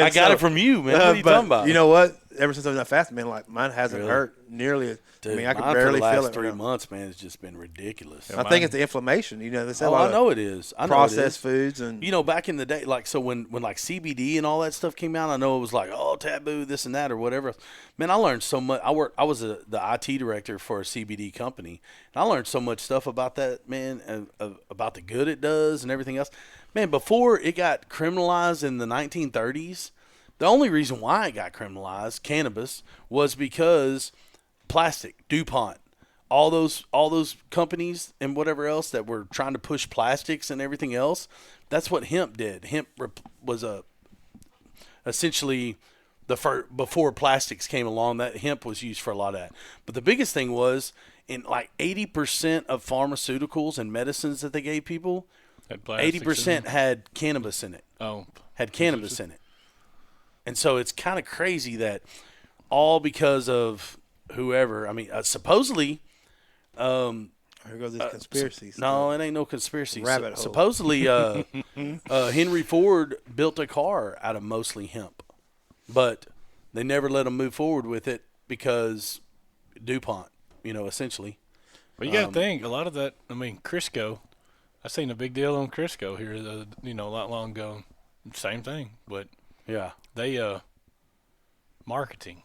I got it from you, man. What are you talking about? You know what? Ever since I've been fasting, man, like mine hasn't hurt nearly. Dude, I can mine barely for the feel last it. 3 months, man, it's just been ridiculous. I think it's the inflammation. They say I know it is. I know processed foods and back in the day, like when like CBD and all that stuff came out, I know it was like taboo, this and that or whatever. Man, I learned so much. I was the IT director for a CBD company, and I learned so much stuff about that, man, and about the good it does and everything else. Man, before it got criminalized in the 1930s, the only reason why it got criminalized, cannabis, was because plastic, DuPont, all those companies and whatever else that were trying to push plastics and everything else. That's what hemp did. Hemp was essentially before plastics came along. That hemp was used for a lot of that. But the biggest thing was in like 80% of pharmaceuticals and medicines that they gave people, 80% had cannabis in it. Had cannabis in it. And so it's kind of crazy that all because of whoever. I mean, supposedly. Here goes these conspiracies. No, it ain't no conspiracy. Rabbit hole. Supposedly, Henry Ford built a car out of mostly hemp, but they never let him move forward with it because DuPont, essentially. Well, you got to think a lot of that. I mean, Crisco. I seen a big deal on Crisco here, a lot long ago. Same thing, but yeah, they marketing.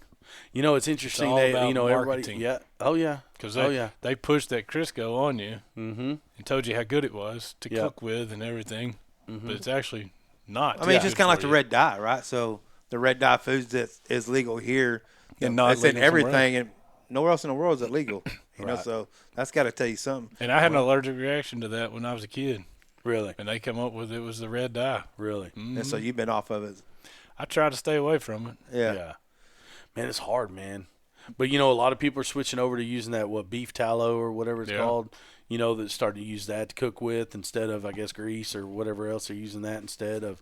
It's interesting. It's all They, about everybody. marketing. Yeah. Oh yeah. Because they pushed that Crisco on you and told you how good it was to cook with and everything, but it's actually not. I mean, it's just kind of like the red dye, right? So the red dye foods that is legal here, and not it's in everything, and nowhere else in the world is it legal. So that's got to tell you something. And I had an allergic reaction to that when I was a kid. Really? and they come up with it was the red dye. Really? And so you've been off of it. I try to stay away from it. Yeah. Man, it's hard, man. But, a lot of people are switching over to using that, beef tallow or whatever it's called, that started to use that to cook with instead of, I guess, grease or whatever else they're using that instead of.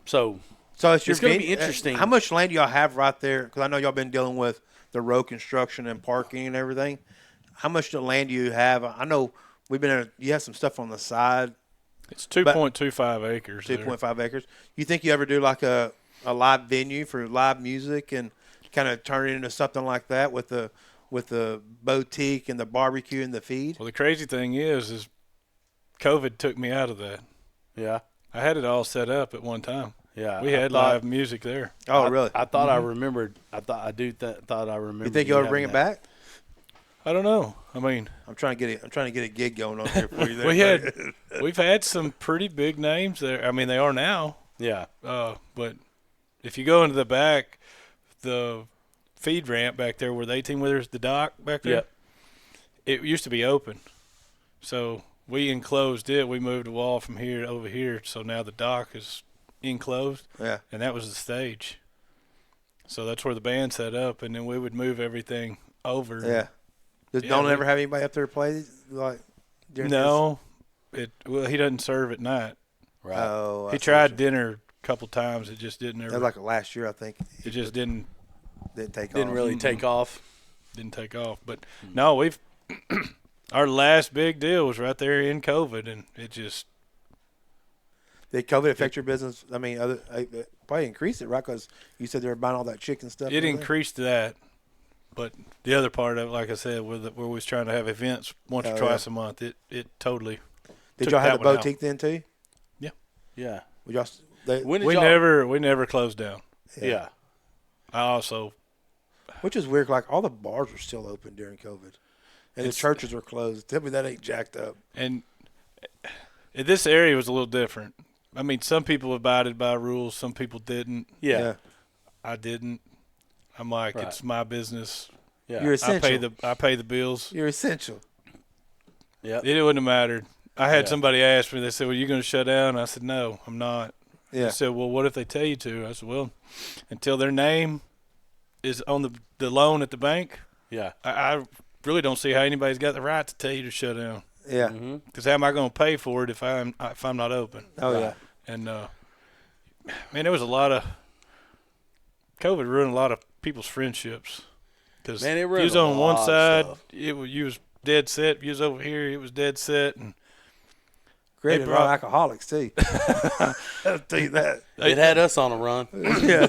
So it's going to be interesting. How much land do y'all have right there? Because I know y'all been dealing with the road construction and parking and everything. How much land do you have? I know you have some stuff on the side. It's 2.25 acres. 2.5 acres. You think you ever do like a live venue for live music and kind of turn it into something like that with the boutique and the barbecue and the feed? Well, the crazy thing is COVID took me out of that. Yeah. I had it all set up at one time. Yeah. We had live music there. Oh, really? I thought I remembered. Thought I remembered. You think you ought to bring it back? I don't know. I mean, I'm trying to get a gig going on here for you. There. We've had some pretty big names there. I mean, they are now. Yeah. But if you go into the back, the feed ramp back there where the 18-wheelers, the dock back there, it used to be open. So we enclosed it. We moved the wall from here to over here. So now the dock is enclosed. Yeah. And that was the stage. So that's where the band set up, and then we would move everything over. Yeah. Don't ever have anybody up there play like? No. Well, he doesn't serve at night. Right. Oh, He tried dinner a couple times. It just didn't. That was like last year, I think. It just didn't take off. Didn't really take off. Didn't take off. But no, we've our last big deal was right there in COVID, and it just. Did COVID affect your business? I mean, probably increased it, right? Because you said they were buying all that chicken stuff. It increased that, but the other part of it, like I said, where we was trying to have events once or twice a month, it totally. Did y'all have the boutique then too? Yeah. Yeah. We never closed down. Yeah. I also. Which is weird. Like all the bars were still open during COVID, and the churches were closed. Tell me that ain't jacked up. And this area was a little different. I mean, some people abided by rules, some people didn't. Yeah. I didn't. I'm like, It's my business. Yeah. You're essential. I pay the bills. You're essential. Yeah. It wouldn't have mattered. I had somebody ask me, they said, well, you going to shut down? I said, no, I'm not. Yeah. They said, well, what if they tell you to? I said, well, until their name is on the loan at the bank, I really don't see how anybody's got the right to tell you to shut down. Yeah. Because how am I going to pay for it if I'm not open? Oh, yeah. And, man, there was a lot of – COVID ruined a lot of people's friendships. Because you was on one side, you was dead set. You was over here, it was dead set. And created a lot of alcoholics, too. I'll tell you that. It had us on a run. Yeah.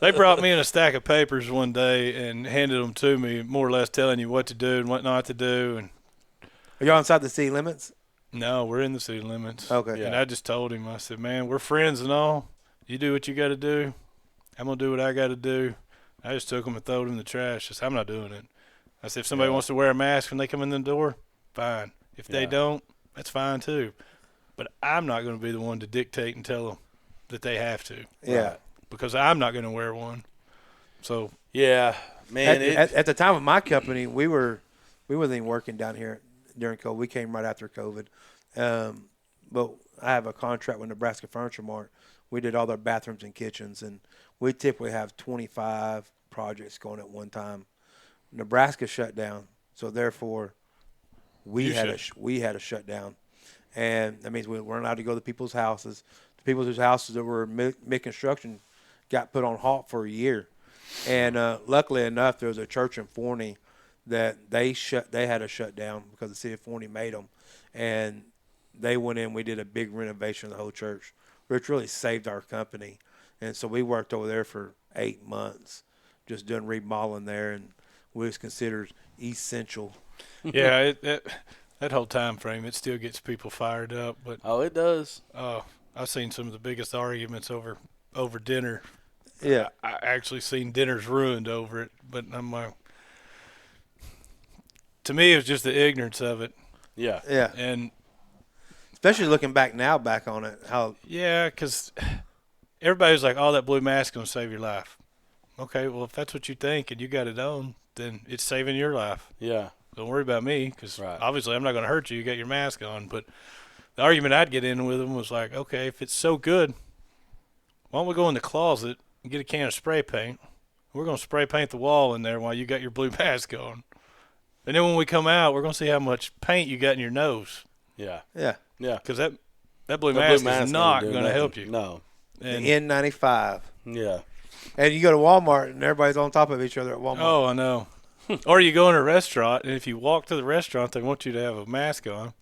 They brought me in a stack of papers one day and handed them to me, more or less telling you what to do and what not to do. And are y'all inside the city limits? no, we're in the city limits. Okay. And I just told him, I said, man, we're friends and all. You do what you got to do. I'm going to do what I got to do. I just took them and threw them in the trash. I said, I'm not doing it. I said, if somebody wants to wear a mask when they come in the door, fine. If they don't, that's fine too. But I'm not going to be the one to dictate and tell them that they have to. Yeah. Right? Because I'm not going to wear one. So. Yeah, man. At the time of my company, we wasn't even working down here during COVID. We came right after COVID. But I have a contract with Nebraska Furniture Mart. We did all their bathrooms and kitchens, and we typically have 25 projects going at one time. Nebraska shut down, so therefore we had a shutdown, and that means we weren't allowed to go to people's houses. The people's whose houses that were mid construction got put on halt for a year, and luckily enough, there was a church in Forney that they had a shutdown because the city of Forney made them, and they went in. We did a big renovation of the whole church, which really saved our company, and so we worked over there for 8 months, just doing remodeling there, and we was considered essential. Yeah, that whole time frame, it still gets people fired up. But it does. I've seen some of the biggest arguments over dinner. Yeah, I actually seen dinners ruined over it. But I'm like, to me, it was just the ignorance of it. Yeah, yeah, and especially looking back on it, how because everybody was like, "Oh, that blue mask gonna save your life." Okay, well, if that's what you think and you got it on, then it's saving your life. Yeah. Don't worry about me because obviously I'm not going to hurt you. You got your mask on. But the argument I'd get in with him was like, okay, if it's so good, why don't we go in the closet and get a can of spray paint? We're going to spray paint the wall in there while you got your blue mask on. And then when we come out, we're going to see how much paint you got in your nose. Yeah. Yeah. Yeah. Because that blue The mask blue mask is not ain't going doing to help nothing. you. No. And, The N95. Yeah. And you go to Walmart and everybody's on top of each other at Walmart. oh, I know. Or you go in a restaurant, and if you walk to the restaurant, they want you to have a mask on.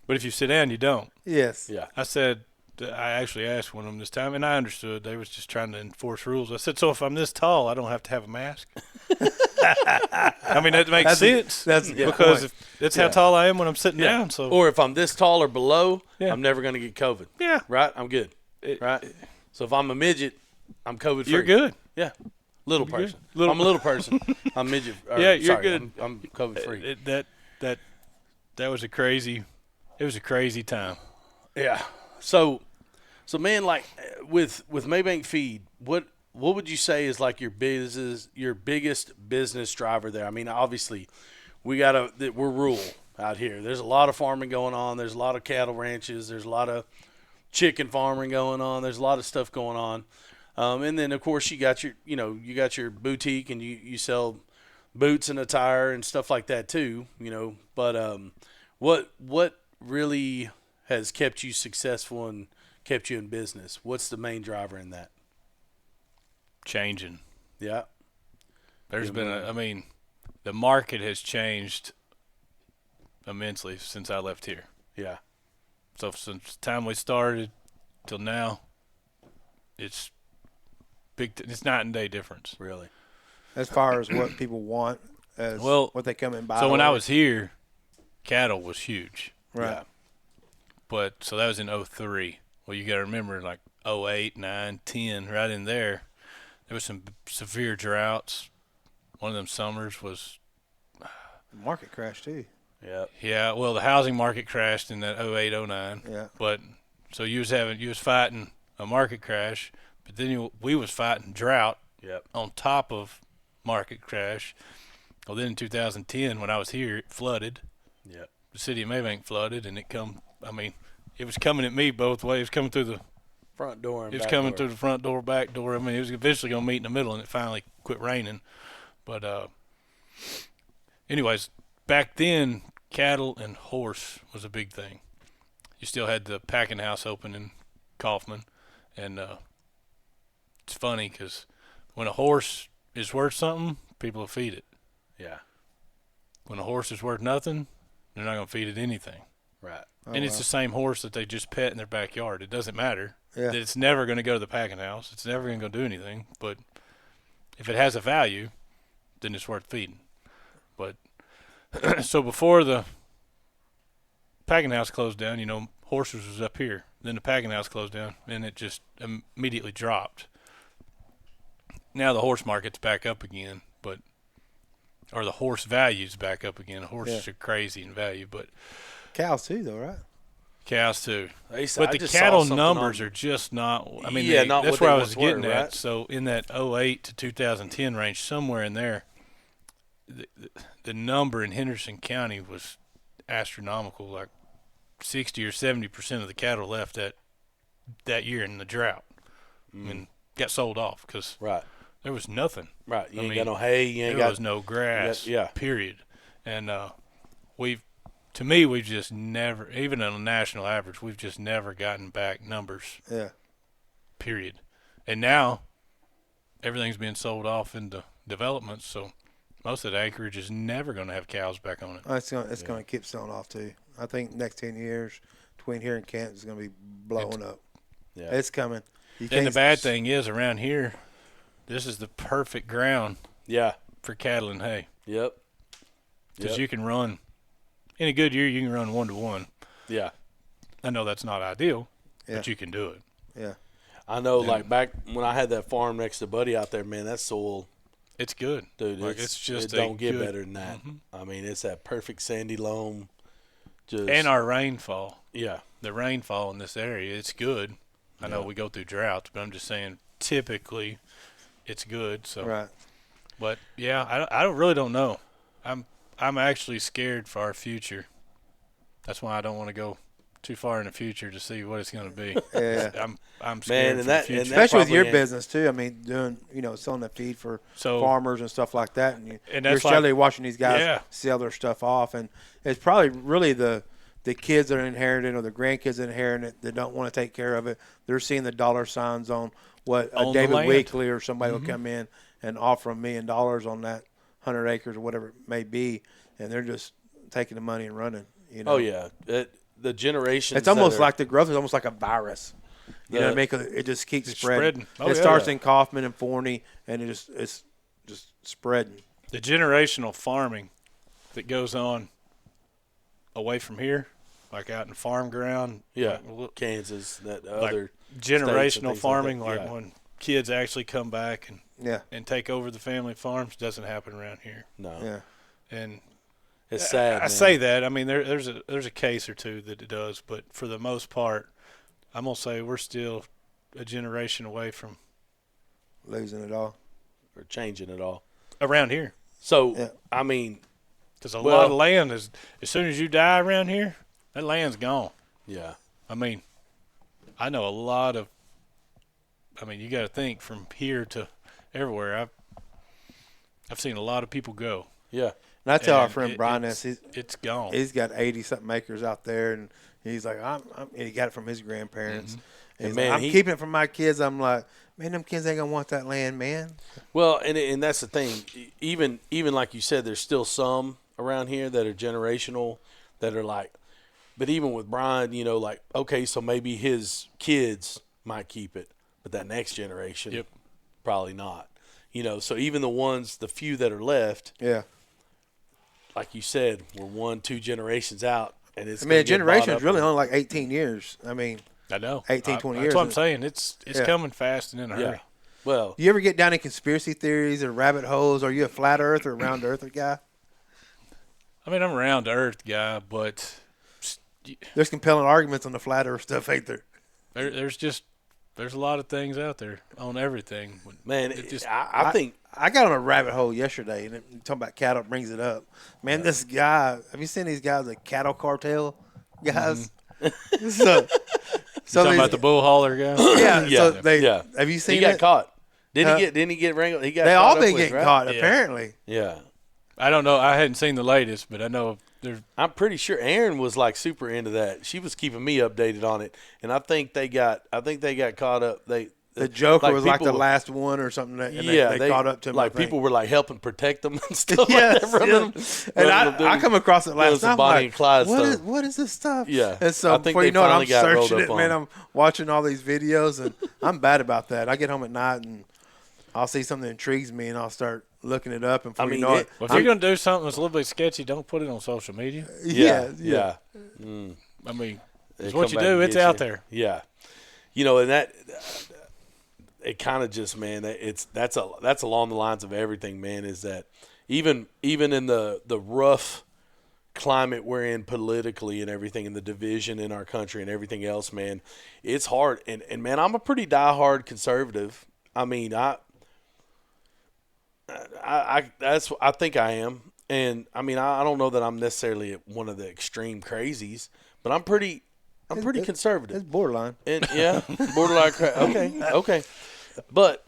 But if you sit down, you don't. Yes. Yeah. I actually asked one of them this time, and I understood. They was just trying to enforce rules. I said, so if I'm this tall, I don't have to have a mask? I mean, that makes sense. That's a good because point. that's Yeah. how tall I am when I'm sitting Yeah. down. So Or if I'm this tall or below, Yeah. I'm never going to get COVID. yeah, Right? I'm good. Right? So if I'm a midget, I'm COVID free. you're good. Yeah. Little You're good. person. Little- I'm a little person. I'm midget. Yeah, you're sorry, good. I'm COVID free. That was a crazy. It was a crazy time. Yeah. So man, like with Mabank Feed, what would you say is like your biggest business driver there? I mean, obviously, we're rural out here. There's a lot of farming going on. There's a lot of cattle ranches. There's a lot of chicken farming going on. There's a lot of stuff going on. And then of course you got your boutique and you sell boots and attire and stuff like that too, but what really has kept you successful and kept you in business? What's the main driver in that? Changing. Yeah. There's Yeah, been man. I mean, the market has changed immensely since I left here. Yeah. So since the time we started till now, it's it's night and day difference. Really. As far as what people want, as Well, what they come and buy. So when I with. was here, cattle was huge. right. Yeah. But so that was in '03. Well, you got to remember like '08, '09, '10, right in there. There was some severe droughts. One of them summers was The market crashed too. Yeah. yeah. Well, the housing market crashed in that '08, '09. Yeah. But so you was fighting a market crash, but then we was fighting drought Yep. on top of market crash. Well, then in 2010 when I was here, it flooded. Yep. The city of Mabank flooded, and it was coming at me both ways. It was coming through the Front door and It was back coming door. through the front door, back door. I mean, it was eventually going to meet in the middle, and it finally quit raining. But anyways, back then, cattle and horse was a big thing. You still had the packing house open in Kaufman, and it's funny because when a horse is worth something, people will feed it. Yeah. When a horse is worth nothing, they're not going to feed it anything. Right. Oh, And it's wow. the same horse that they just pet in their backyard. It doesn't matter. Yeah. That it's never going to go to the packing house. It's never going to go do anything. But if it has a value, then it's worth feeding. But so before the packing house closed down, horses was up here. Then the packing house closed down, and it just immediately dropped. Now the horse market's back up again, or the horse value's back up again. Horses are crazy in value, but Cows too, though, right? cows too. I But the just saw cattle something numbers on- are just not. I mean, Yeah, not that's what where they I was once were, getting at. right? So in that '08 to 2010 range, somewhere in there, the number in Henderson County was astronomical. Like 60 or 70% of the cattle left that year in the drought. I mean, got sold off because Right. there was nothing. Right. You I ain't mean, got no hay. You ain't There got was no grass. yeah. Period. And we've just never, even on a national average, we've just never gotten back numbers. Yeah. Period. And now everything's being sold off into development, so most of the acreage is never going to have cows back on it. It's going to keep selling off too. I think next 10 years between here and Canton is going to be blowing up. Yeah. It's coming. And the bad thing is around here, this is the perfect ground Yeah. for cattle and hay Yep. because you can run. In a good year, you can run 1-to-1. Yeah. I know that's not ideal, Yeah. but you can do it. Yeah. I know, Yeah. like back when I had that farm next to Buddy out there, man, that soil, It's good. dude, Like, it's just it don't get good- better than that. Mhm. I mean, it's that perfect sandy loam. Just And our rainfall. yeah, The rainfall in this area, it's good. I know Yeah. we go through droughts, but I'm just saying typically it's good. So, Right. but yeah, I really don't know. I'm actually scared for our future. That's why I don't want to go too far in the future to see what it's going to be. Yeah. I'm scared and for that- the future. and that- Especially with your probably ain't. business too. I mean, doing selling the feed for farmers and stuff like that, and And you're that's like- steadily watching these guys Yeah. sell their stuff off, and it's probably really the kids that are inheriting or the grandkids that inherit it that don't want to take care of it. They're seeing the dollar signs on what On the David land. Weekley or somebody will come in and offer $1 million on that 100 acres or whatever it may be, and they're just taking the money and running. Oh yeah, the generations. It's almost that are- like the growth is almost like a virus. You know what I mean? 'Cause it just keeps spreading. Oh, It yeah. starts in Kaufman and Forney, and it's just spreading. The generational farming that goes on away from here, like out in farm ground. yeah, like, Kansas, that like other generational things farming, like that. like Yeah. when kids actually come back Yeah, and take over the family farms, doesn't happen around here. no, yeah. And it's sad. I man. say that. I mean, there's a case or two that it does, but for the most part, I'm gonna say we're still a generation away from Losing it all. or changing it all. around here. So Yeah. I mean, Because a Well- lot of land is, as soon as you die around here, that land's gone. yeah, I mean, I know a lot of. I mean, you got to think from here to everywhere. I've seen a lot of people go. yeah, And I tell our And friend Brian this. It's gone. He's got 80-something acres out there, and he's like, and he got it from his grandparents. And And he's man, like, I'm he- keeping it from my kids. I'm like, man, them kids ain't gonna want that land, man. Well, and that's the thing. Even like you said, there's still some around here that are generational, that are like. But even with Brian, like, okay, so maybe his kids might keep it, but that next generation, Yep. probably not. So even the few that are left, Yeah. like you said, we're 1-2 generations out, and it's. I mean, a gonna get generation bought is up really and- only like 18 years. I mean, I know. 18, 20 That's years. what I'm saying. It's Yeah. coming fast and in a Yeah. hurry. Well, you ever get down in conspiracy theories or rabbit holes? Are you a flat Earth or a round Earther guy? I mean, I'm a round earth guy, but There's compelling arguments on the flat Earth stuff, ain't there? there's a lot of things out there on everything. man, It just- I think. I got on a rabbit hole yesterday, and talking about cattle brings it up. Man, this guy, have you seen these guys, the cattle cartel guys? so Talking these- about the bull hauler guy. yeah, Yeah, so they, yeah. have you seen He got it? caught. Huh? Didn't he get wrangled? He got. They caught all up been with, getting right? caught, Yeah. apparently. Yeah. I don't know. I hadn't seen the latest, but I know there's. I'm pretty sure Aaron was like super into that. She was keeping me updated on it, and I think they got caught up. The Joker was like the people- last one or something, and Yeah, they caught up to him. Like I think. people were like helping protect them and stuff. Yes, like that from yeah. them. And Running them I doing- come across it doing last some night. I'm Bonnie like, and Clyde what stuff. what is this stuff? Yeah. And so I think before they you know it, I'm finally got rolled searching up it, man. on. I'm watching all these videos, and I'm bad about that. I get home at night and I'll see something that intrigues me, and I'll start looking it up. And before I you mean, know it, Well, if you're gonna do something that's a little bit sketchy, don't put it on social media. yeah. I mean, They it's what come you back do. and It's get out you. there. Yeah, and that it kind of just, man, that's along the lines of everything, man. Is that even in the rough climate we're in politically and everything, and the division in our country and everything else, man, it's hard. And man, I'm a pretty diehard conservative. I mean, I think I am. And I mean, I don't know that I'm necessarily one of the extreme crazies, but I'm pretty conservative. It's borderline. And yeah, borderline crap. Okay. But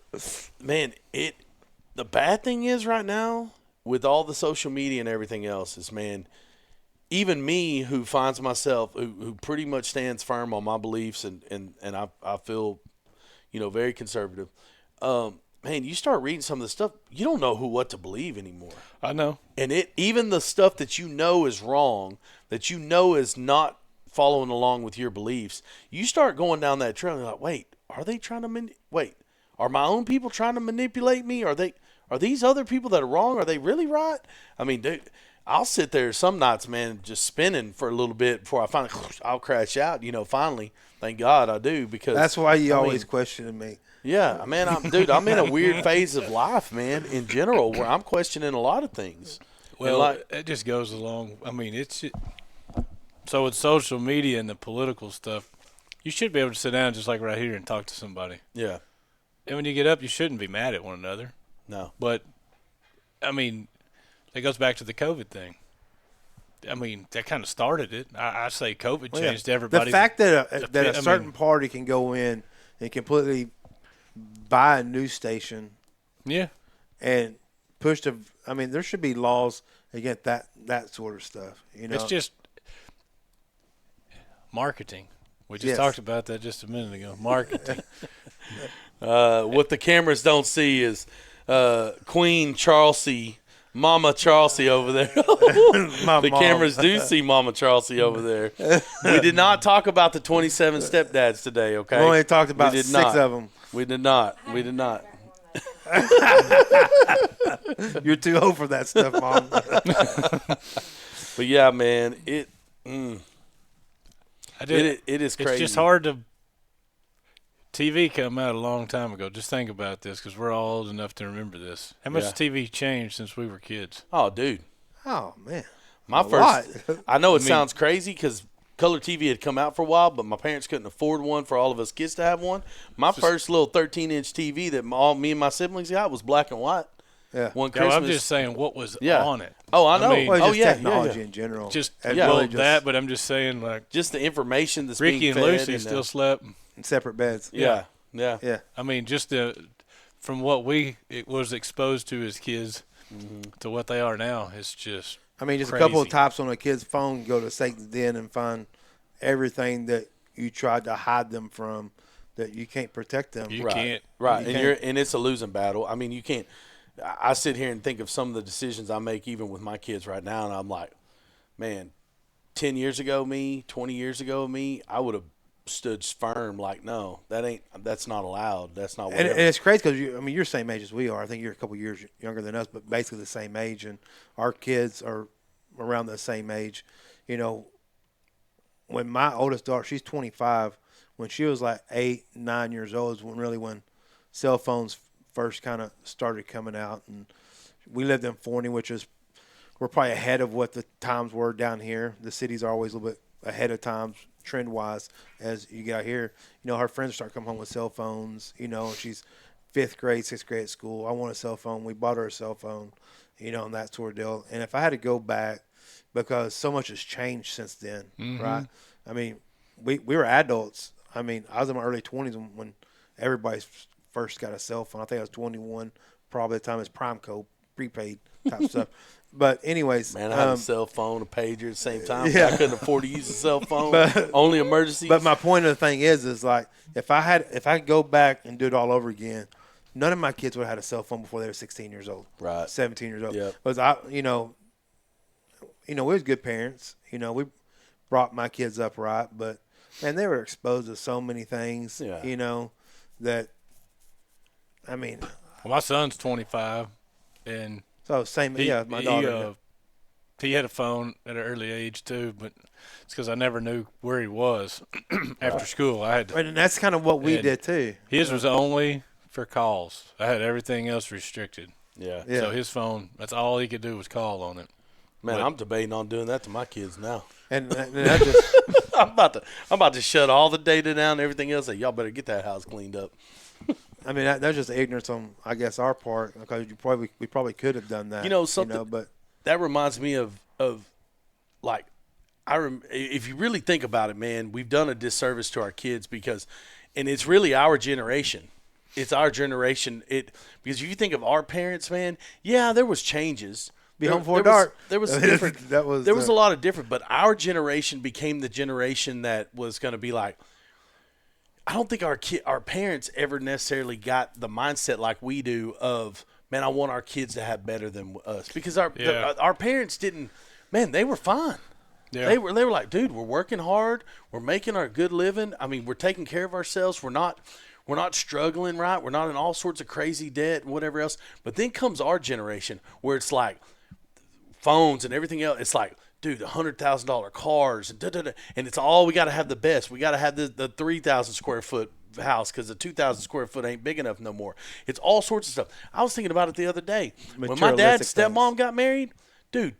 man, the bad thing is right now with all the social media and everything else is, man, even me who finds myself who pretty much stands firm on my beliefs and I feel, very conservative. Man, you start reading some of the stuff, you don't know what to believe anymore. I know. And even the stuff that is wrong, that is not following along with your beliefs, you start going down that trail and you're like, wait, are they trying to are my own people trying to manipulate me? Are these other people that are wrong? Are they really right? I mean, dude, I'll sit there some nights, man, just spinning for a little bit before I finally I'll crash out, finally. Thank God I do, because That's why you I always mean, question me. yeah, man, I'm in a weird phase of life, man, in general, where I'm questioning a lot of things. Well, it just goes along. I mean, so with social media and the political stuff, you should be able to sit down just like right here and talk to somebody. Yeah, And when you get up, you shouldn't be mad at one another. no, But, I mean, it goes back to the COVID thing. I mean, that kind of started it. I say COVID Well, yeah. changed everybody. The fact that a I certain mean- party can go in and completely buy a news station Yeah. and push the. I mean, there should be laws against that sort of stuff. It's just marketing. We just Yes. talked about that just a minute ago. Marketing. What the cameras don't see is Queen Charlesy, Mama Charlesy over there. My The mom. cameras do see Mama Charlesy over there. We did not talk about the 27 stepdads today, okay? We only talked about We did 6 not. of them. We did not. We did not. You're too old for that stuff, Mom. But yeah, man, it I did. is It's crazy. just hard to. TV come out a long time ago. Just think about this, because we're all old enough to remember this. How much Yeah. TV changed since we were kids? Oh, dude. Oh man, My A first. lot. I know it I mean- sounds crazy because color TV had come out for a while, but my parents couldn't afford one for all of us kids to have one. My first little 13-inch TV that me and my siblings got was black and white. Yeah. One No, Christmas. I'm just saying what was Yeah. on it. Oh, I know. mean- Well, oh, just yeah, technology yeah. in general. Just And yeah. well, really just that, but I'm just saying, like, Just the information that's Ricky being and fed Lucy and still slept. in separate beds. Yeah, yeah. Yeah. I mean, just from what it was exposed to as kids to what they are now, it's just I mean, just a couple of Crazy. taps on a kid's phone, go to Satan's den and find everything that you tried to hide them from, that you can't protect them. You Right, can't. right, you and can't. and it's a losing battle. I mean, you can't. I sit here and think of some of the decisions I make, even with my kids right now, and I'm like, man, 10 years ago, 20 years ago, I would have stood firm. Like, no, that's not allowed. That's not. And Whatever. it's crazy because you're the same age as we are. I think you're a couple years younger than us, but basically the same age. And our kids are around the same age. When my oldest daughter, she's 25, when she was like 8, 9 years old is when cell phones first kind of started coming out. And we lived in Forney, we're probably ahead of what the times were down here. The cities are always a little bit ahead of times trend-wise as you get out here. Her friends start coming home with cell phones. She's 5th grade, 6th grade at school. I want a cell phone. We bought her a cell phone, and that sort of deal. And if I had to go back, because so much has changed since then, right? I mean, we were adults. I mean, I was in my early 20s when everybody first got a cell phone. I think I was 21, probably at the time it's prime code, prepaid type stuff. But anyways, Man, I had a cell phone, a pager at the same time. Yeah. I couldn't afford to use a cell phone. But- Only emergencies. But my point of the thing is like if I could go back and do it all over again, none of my kids would have had a cell phone before they were 16 years old, Right. 17 years old. Yep. Because we was good parents. We brought my kids up right, but man, they were exposed to so many things. Yeah. That I mean, Well, my son's 25, and so same. he, My daughter. he had a phone at an early age too, but it's because I never knew where he was after school. I had to, And that's kind of what we And did too. his was only for calls. I had everything else restricted. yeah. Yeah. So his phone, that's all he could do was call on it. Man, But- I'm debating on doing that to my kids now. And that just I'm about to shut all the data down and everything else. Say, y'all better get that house cleaned up. I mean, that's just ignorance on, I guess, our part, because we probably could have done that. Something. But That reminds me of like if you really think about it, man, we've done a disservice to our kids and it's really our generation. It's our generation. Because if you think of our parents, man, yeah, there was changes. Be home before dark. There was different. That was there was a lot of different, but our generation became the generation that was going to be like. I don't think our parents ever necessarily got the mindset like we do of, man, I want our kids to have better than us, because our parents didn't. Man, they were fine. Yeah. They were like, dude, we're working hard, we're making our good living. I mean, we're taking care of ourselves. We're not struggling, right? We're not in all sorts of crazy debt and whatever else. But then comes our generation where it's like phones and everything else. It's like, dude, $100,000 cars and and it's all, we got to have the best. We got to have the 3,000 square foot house because the 2,000 square foot ain't big enough no more. It's all sorts of stuff. I was thinking about it the other day when my dad's Materialistic stepmom things. got married, dude.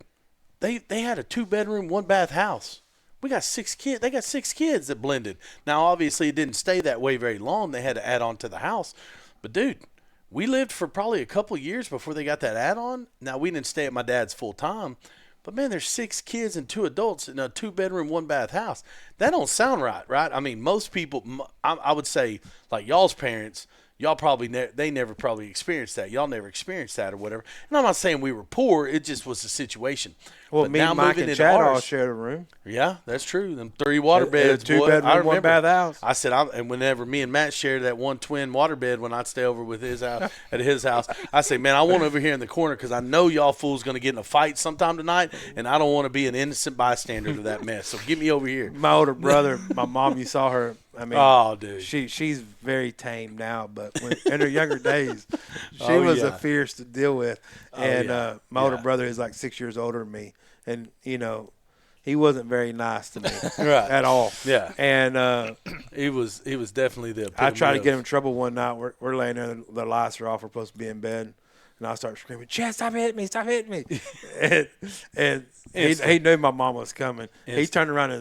They had a 2-bedroom, 1-bath house. We got 6 kids. They got 6 kids that blended. Now, obviously, it didn't stay that way very long. They had to add on to the house. But, dude, we lived for probably a couple of years before they got that add-on. Now, we didn't stay at my dad's full time, But man, there's 6 kids and 2 adults in a 2-bedroom, 1-bath house. That don't sound right, right? I mean, most people, I would say, like y'all's parents, y'all probably they never probably experienced that. Y'all never experienced that or whatever. And I'm not saying we were poor. It just was the situation. Well, but me, now Mike, moving and into Chad all ours, shared a room. yeah, that's true. Them 3 water beds, Two boy. bedroom, I remember. 1 bath house. I said, and whenever me and Matt shared that one twin water bed when I'd stay over with his house, at his house, I say, man, I want over here in the corner because I know y'all fools going to get in a fight sometime tonight, and I don't want to be an innocent bystander to that mess. So get me over here. My older brother, my mom, you saw her. I mean, Oh, dude. she's very tame now, but in her younger days, she Oh, was yeah. a fierce to deal with. And yeah. my older Yeah. brother is like 6 years older than me, and he wasn't very nice to me Right. at all. Yeah. And He was definitely the I tried to epitome get him of- in trouble one night. We're laying there, the lights are off. We're supposed to be in bed, and I start screaming, "Chad, stop hitting me! Stop hitting me!" and he knew my mom was coming. He turned around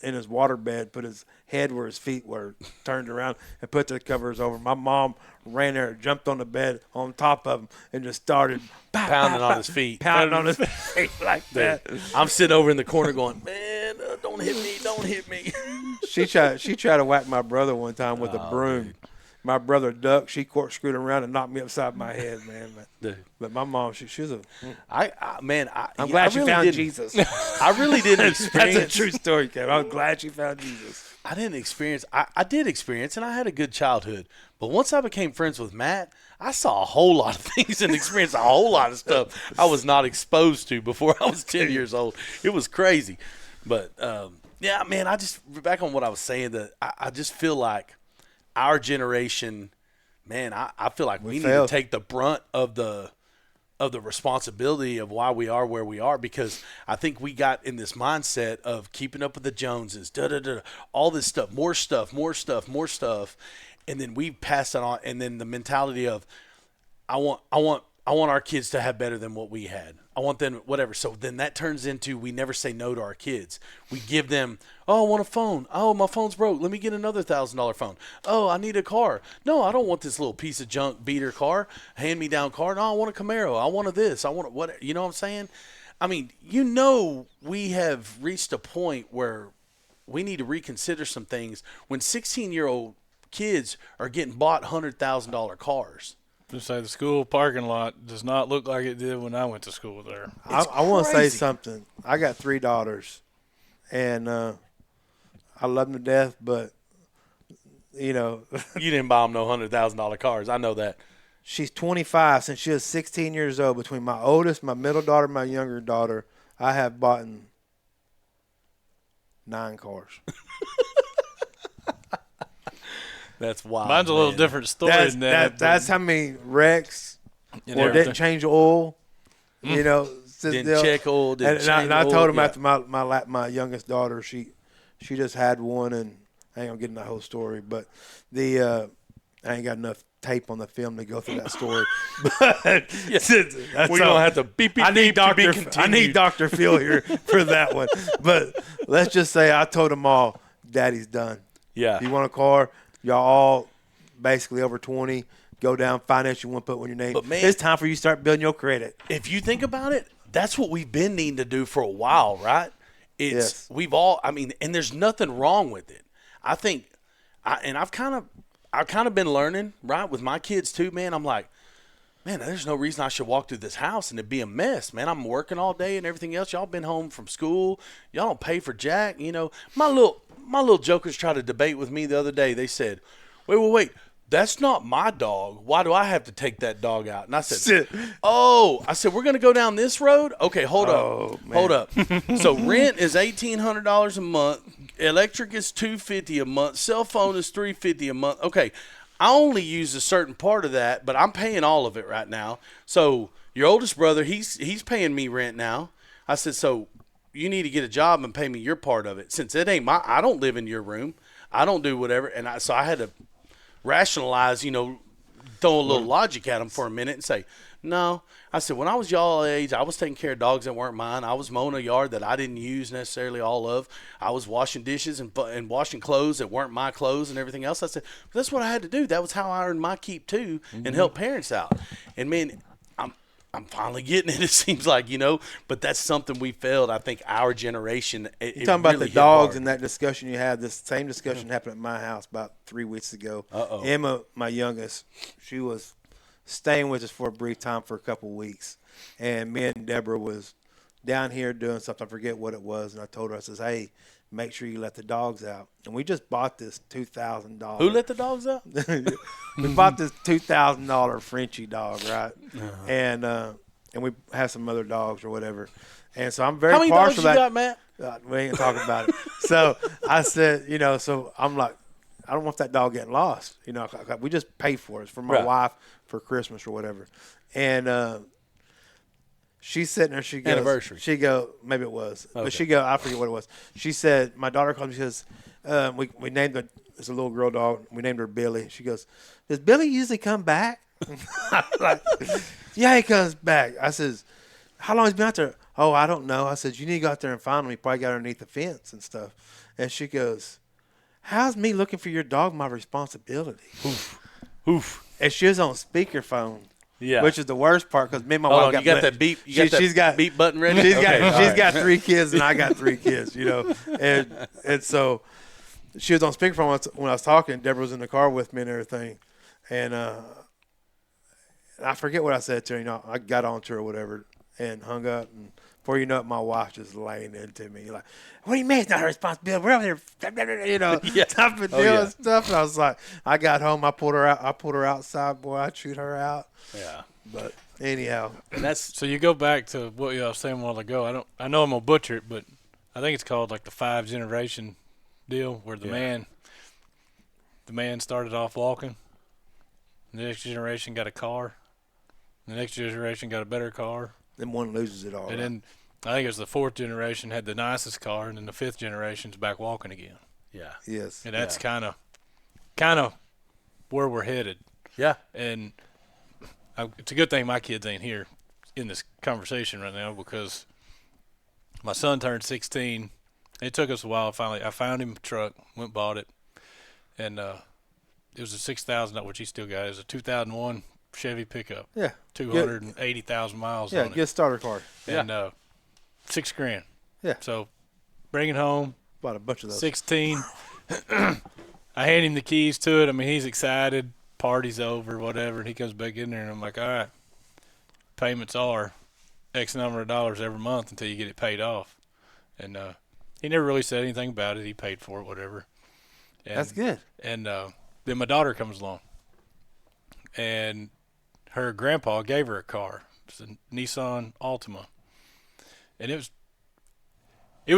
in his water bed, put his head where his feet were, turned around, and put the covers over. My mom ran there, jumped on the bed on top of him, and just started pounding on his feet. pounding on his feet like that. I'm sitting over in the corner going, man, don't hit me, don't hit me. She tried to whack my brother one time with a broom. dude. My brother ducked. She corkscrewed around and knocked me upside my head, man. Dude. But my mom, she was a. I'm glad she found didn't, Jesus. I really didn't That's experience. a true story, Kevin. I'm glad she found Jesus. I didn't experience. I did experience, and I had a good childhood. But once I became friends with Matt, I saw a whole lot of things and experienced a whole lot of stuff I was not exposed to before I was 10 years old. It was crazy. But, yeah, man, I just – back on what I was saying, that I just feel like our generation, man, I feel like we need to failed. take the brunt of the responsibility of why we are where we are, because I think we got in this mindset of keeping up with the Joneses, all this stuff, more stuff, and then we pass it on, and then the mentality of I want our kids to have better than what we had. I want them whatever. So then that turns into we never say no to our kids. We give them, oh, I want a phone. Oh, my phone's broke. Let me get another $1,000 phone. Oh, I need a car. No, I don't want this little piece of junk beater car, hand-me-down car. No, I want a Camaro. I want a this. I want a what? You know what I'm saying? I mean, we have reached a point where we need to reconsider some things when 16-year-old kids are getting bought $100,000 cars. Just say the school parking lot does not look like it did when I went to school there. I want to say crazy. something. I got 3 daughters, and I love them to death, but, You didn't buy them no $100,000 cars. I know that. she's 25. Since she was 16 years old, between my oldest, my middle daughter, my younger daughter, I have bought 9 cars. That's wild. Mine's a little man. different story than that. That's how many wrecks You or know, didn't change oil. Didn't check oil. Didn't And change I oil. told him Yeah. after my youngest daughter, she just had one, and I ain't gonna get into that whole story, but I ain't got enough tape on the film to go through that story. But We're gonna have to beep beep. I need beep to be Doctor. I continued. need Dr. Phil here for that one. But let's just say I told them all, Daddy's done. Yeah. You want a car? Y'all all basically over 20. Go down, finance you want to put on your name. But, man- it's time for you to start building your credit. If you think about it, that's what we've been needing to do for a while, right? Yes. We've all. I mean, and there's nothing wrong with it. I think, I've kind of been learning, right, with my kids too, man. I'm like, man, there's no reason I should walk through this house and it'd be a mess, man. I'm working all day and everything else. Y'all been home from school. Y'all don't pay for jack. My little jokers tried to debate with me the other day. They said, wait. That's not my dog. Why do I have to take that dog out? And I said, we're going to go down this road? Okay, hold up. So rent is $1,800 a month. Electric is $250 a month. Cell phone is $350 a month. Okay, I only use a certain part of that, but I'm paying all of it right now. So your oldest brother, he's paying me rent now. I said, so you need to get a job and pay me your part of it. Since it ain't I don't live in your room. I don't do whatever. And so I had to rationalize, throw a little logic at them for a minute and say, no. I said, when I was y'all age, I was taking care of dogs that weren't mine. I was mowing a yard that I didn't use necessarily all of. I was washing dishes and washing clothes that weren't my clothes and everything else. I said, that's what I had to do. That was how I earned my keep too and help parents out. And man, I'm finally getting it. It seems like, but that's something we failed. I think our generation. You're talking about the dogs and that discussion you had. This same discussion happened at my house about 3 weeks ago. Emma, my youngest, she was staying with us for a brief time for a couple of weeks, and me and Deborah was down here doing something. I forget what it was, and I told her, I says, "Hey, make sure you let the dogs out." And we just bought this $2,000. Who let the dogs out? We bought this $2,000 Frenchie dog, right? And we have some other dogs or whatever. And so I'm very partial. How many dogs you got, Matt? We ain't gonna talk about it. So I said, so I'm like, I don't want that dog getting lost. We just paid for it. It's for my wife for Christmas or whatever. And she's sitting there. She goes, anniversary. She go, maybe it was, okay. But she go, I forget what it was. She said, my daughter called me. She says, we named her. It's a little girl dog. We named her Billy. She goes, does Billy usually come back? I'm like, yeah, he comes back. I says, how long has he been out there? Oh, I don't know. I said, you need to go out there and find him. He probably got underneath the fence and stuff. And she goes, how's me looking for your dog my responsibility? Oof. And she was on speakerphone. Yeah. Which is the worst part because me and my wife got that beep. She's got beep button ready. She's got 3 kids and I got 3 kids. And so she was on speakerphone when I was talking. Deborah was in the car with me and everything, and I forget what I said to her. I got on to her or whatever and hung up. And before you know it, my wife just laying into me like, "What do you mean it's not her responsibility? We're over here, type of deal and stuff." And I was like, I got home. I pulled her out. I pulled her outside. Boy, I chewed her out. Yeah. But anyhow, and that's so you go back to what you were saying a while ago. I know I'm gonna butcher it, but I think it's called like the 5 generation deal where the man started off walking. The next generation got a car. The next generation got a better car. Then one loses it all. And then I think it was the 4th generation had the nicest car, and then the 5th generation's back walking again. Yeah. Yes. And that's kind of where we're headed. Yeah. And it's a good thing my kids ain't here in this conversation right now because my son turned 16. It took us a while. Finally, I found him a truck, went and bought it, and it was a $6,000, which he still got. It was a 2001 Chevy pickup. Yeah. 280,000 miles on it. Yeah, good starter car. And $6,000. Yeah. So bring it home. Bought a bunch of those. 16. I hand him the keys to it. I mean, he's excited. Party's over, whatever. And he comes back in there, and I'm like, all right, payments are X number of dollars every month until you get it paid off. And he never really said anything about it. He paid for it, whatever. And, that's good. And then my daughter comes along, and her grandpa gave her a car. It's a Nissan Altima, and it was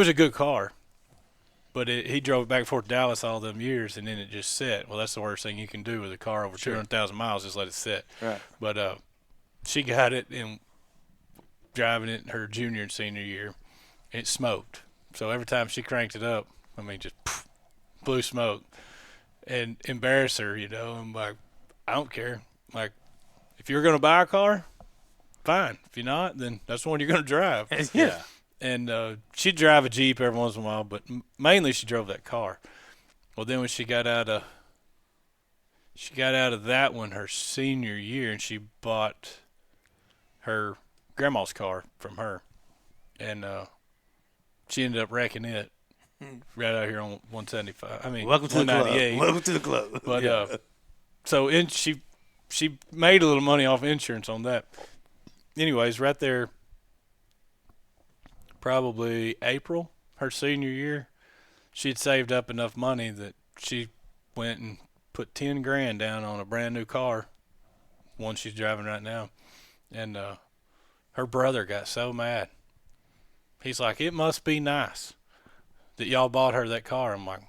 a good car, but he drove it back and forth to Dallas all them years, and then it just set. Well, that's the worst thing you can do with a car over 200,000 miles, just let it sit. Right. But she got it and driving it in her junior and senior year, and it smoked. So every time she cranked it up, I mean, just blew smoke. And embarrass her, I'm like, I don't care. Like, if you're going to buy a car, fine. If you're not, then that's the one you're going to drive. Yeah. And she'd drive a Jeep every once in a while, but mainly she drove that car. Well, then when she got out of that one her senior year, and she bought her grandma's car from her, and she ended up wrecking it. Right out here on 175. I mean, welcome to the club. Welcome to the club. But so she made a little money off insurance on that. Anyways, right there, probably April, her senior year, she'd saved up enough money that she went and put $10,000 down on a brand new car, one she's driving right now, and her brother got so mad. He's like, "It must be nice that y'all bought her that car." I'm like,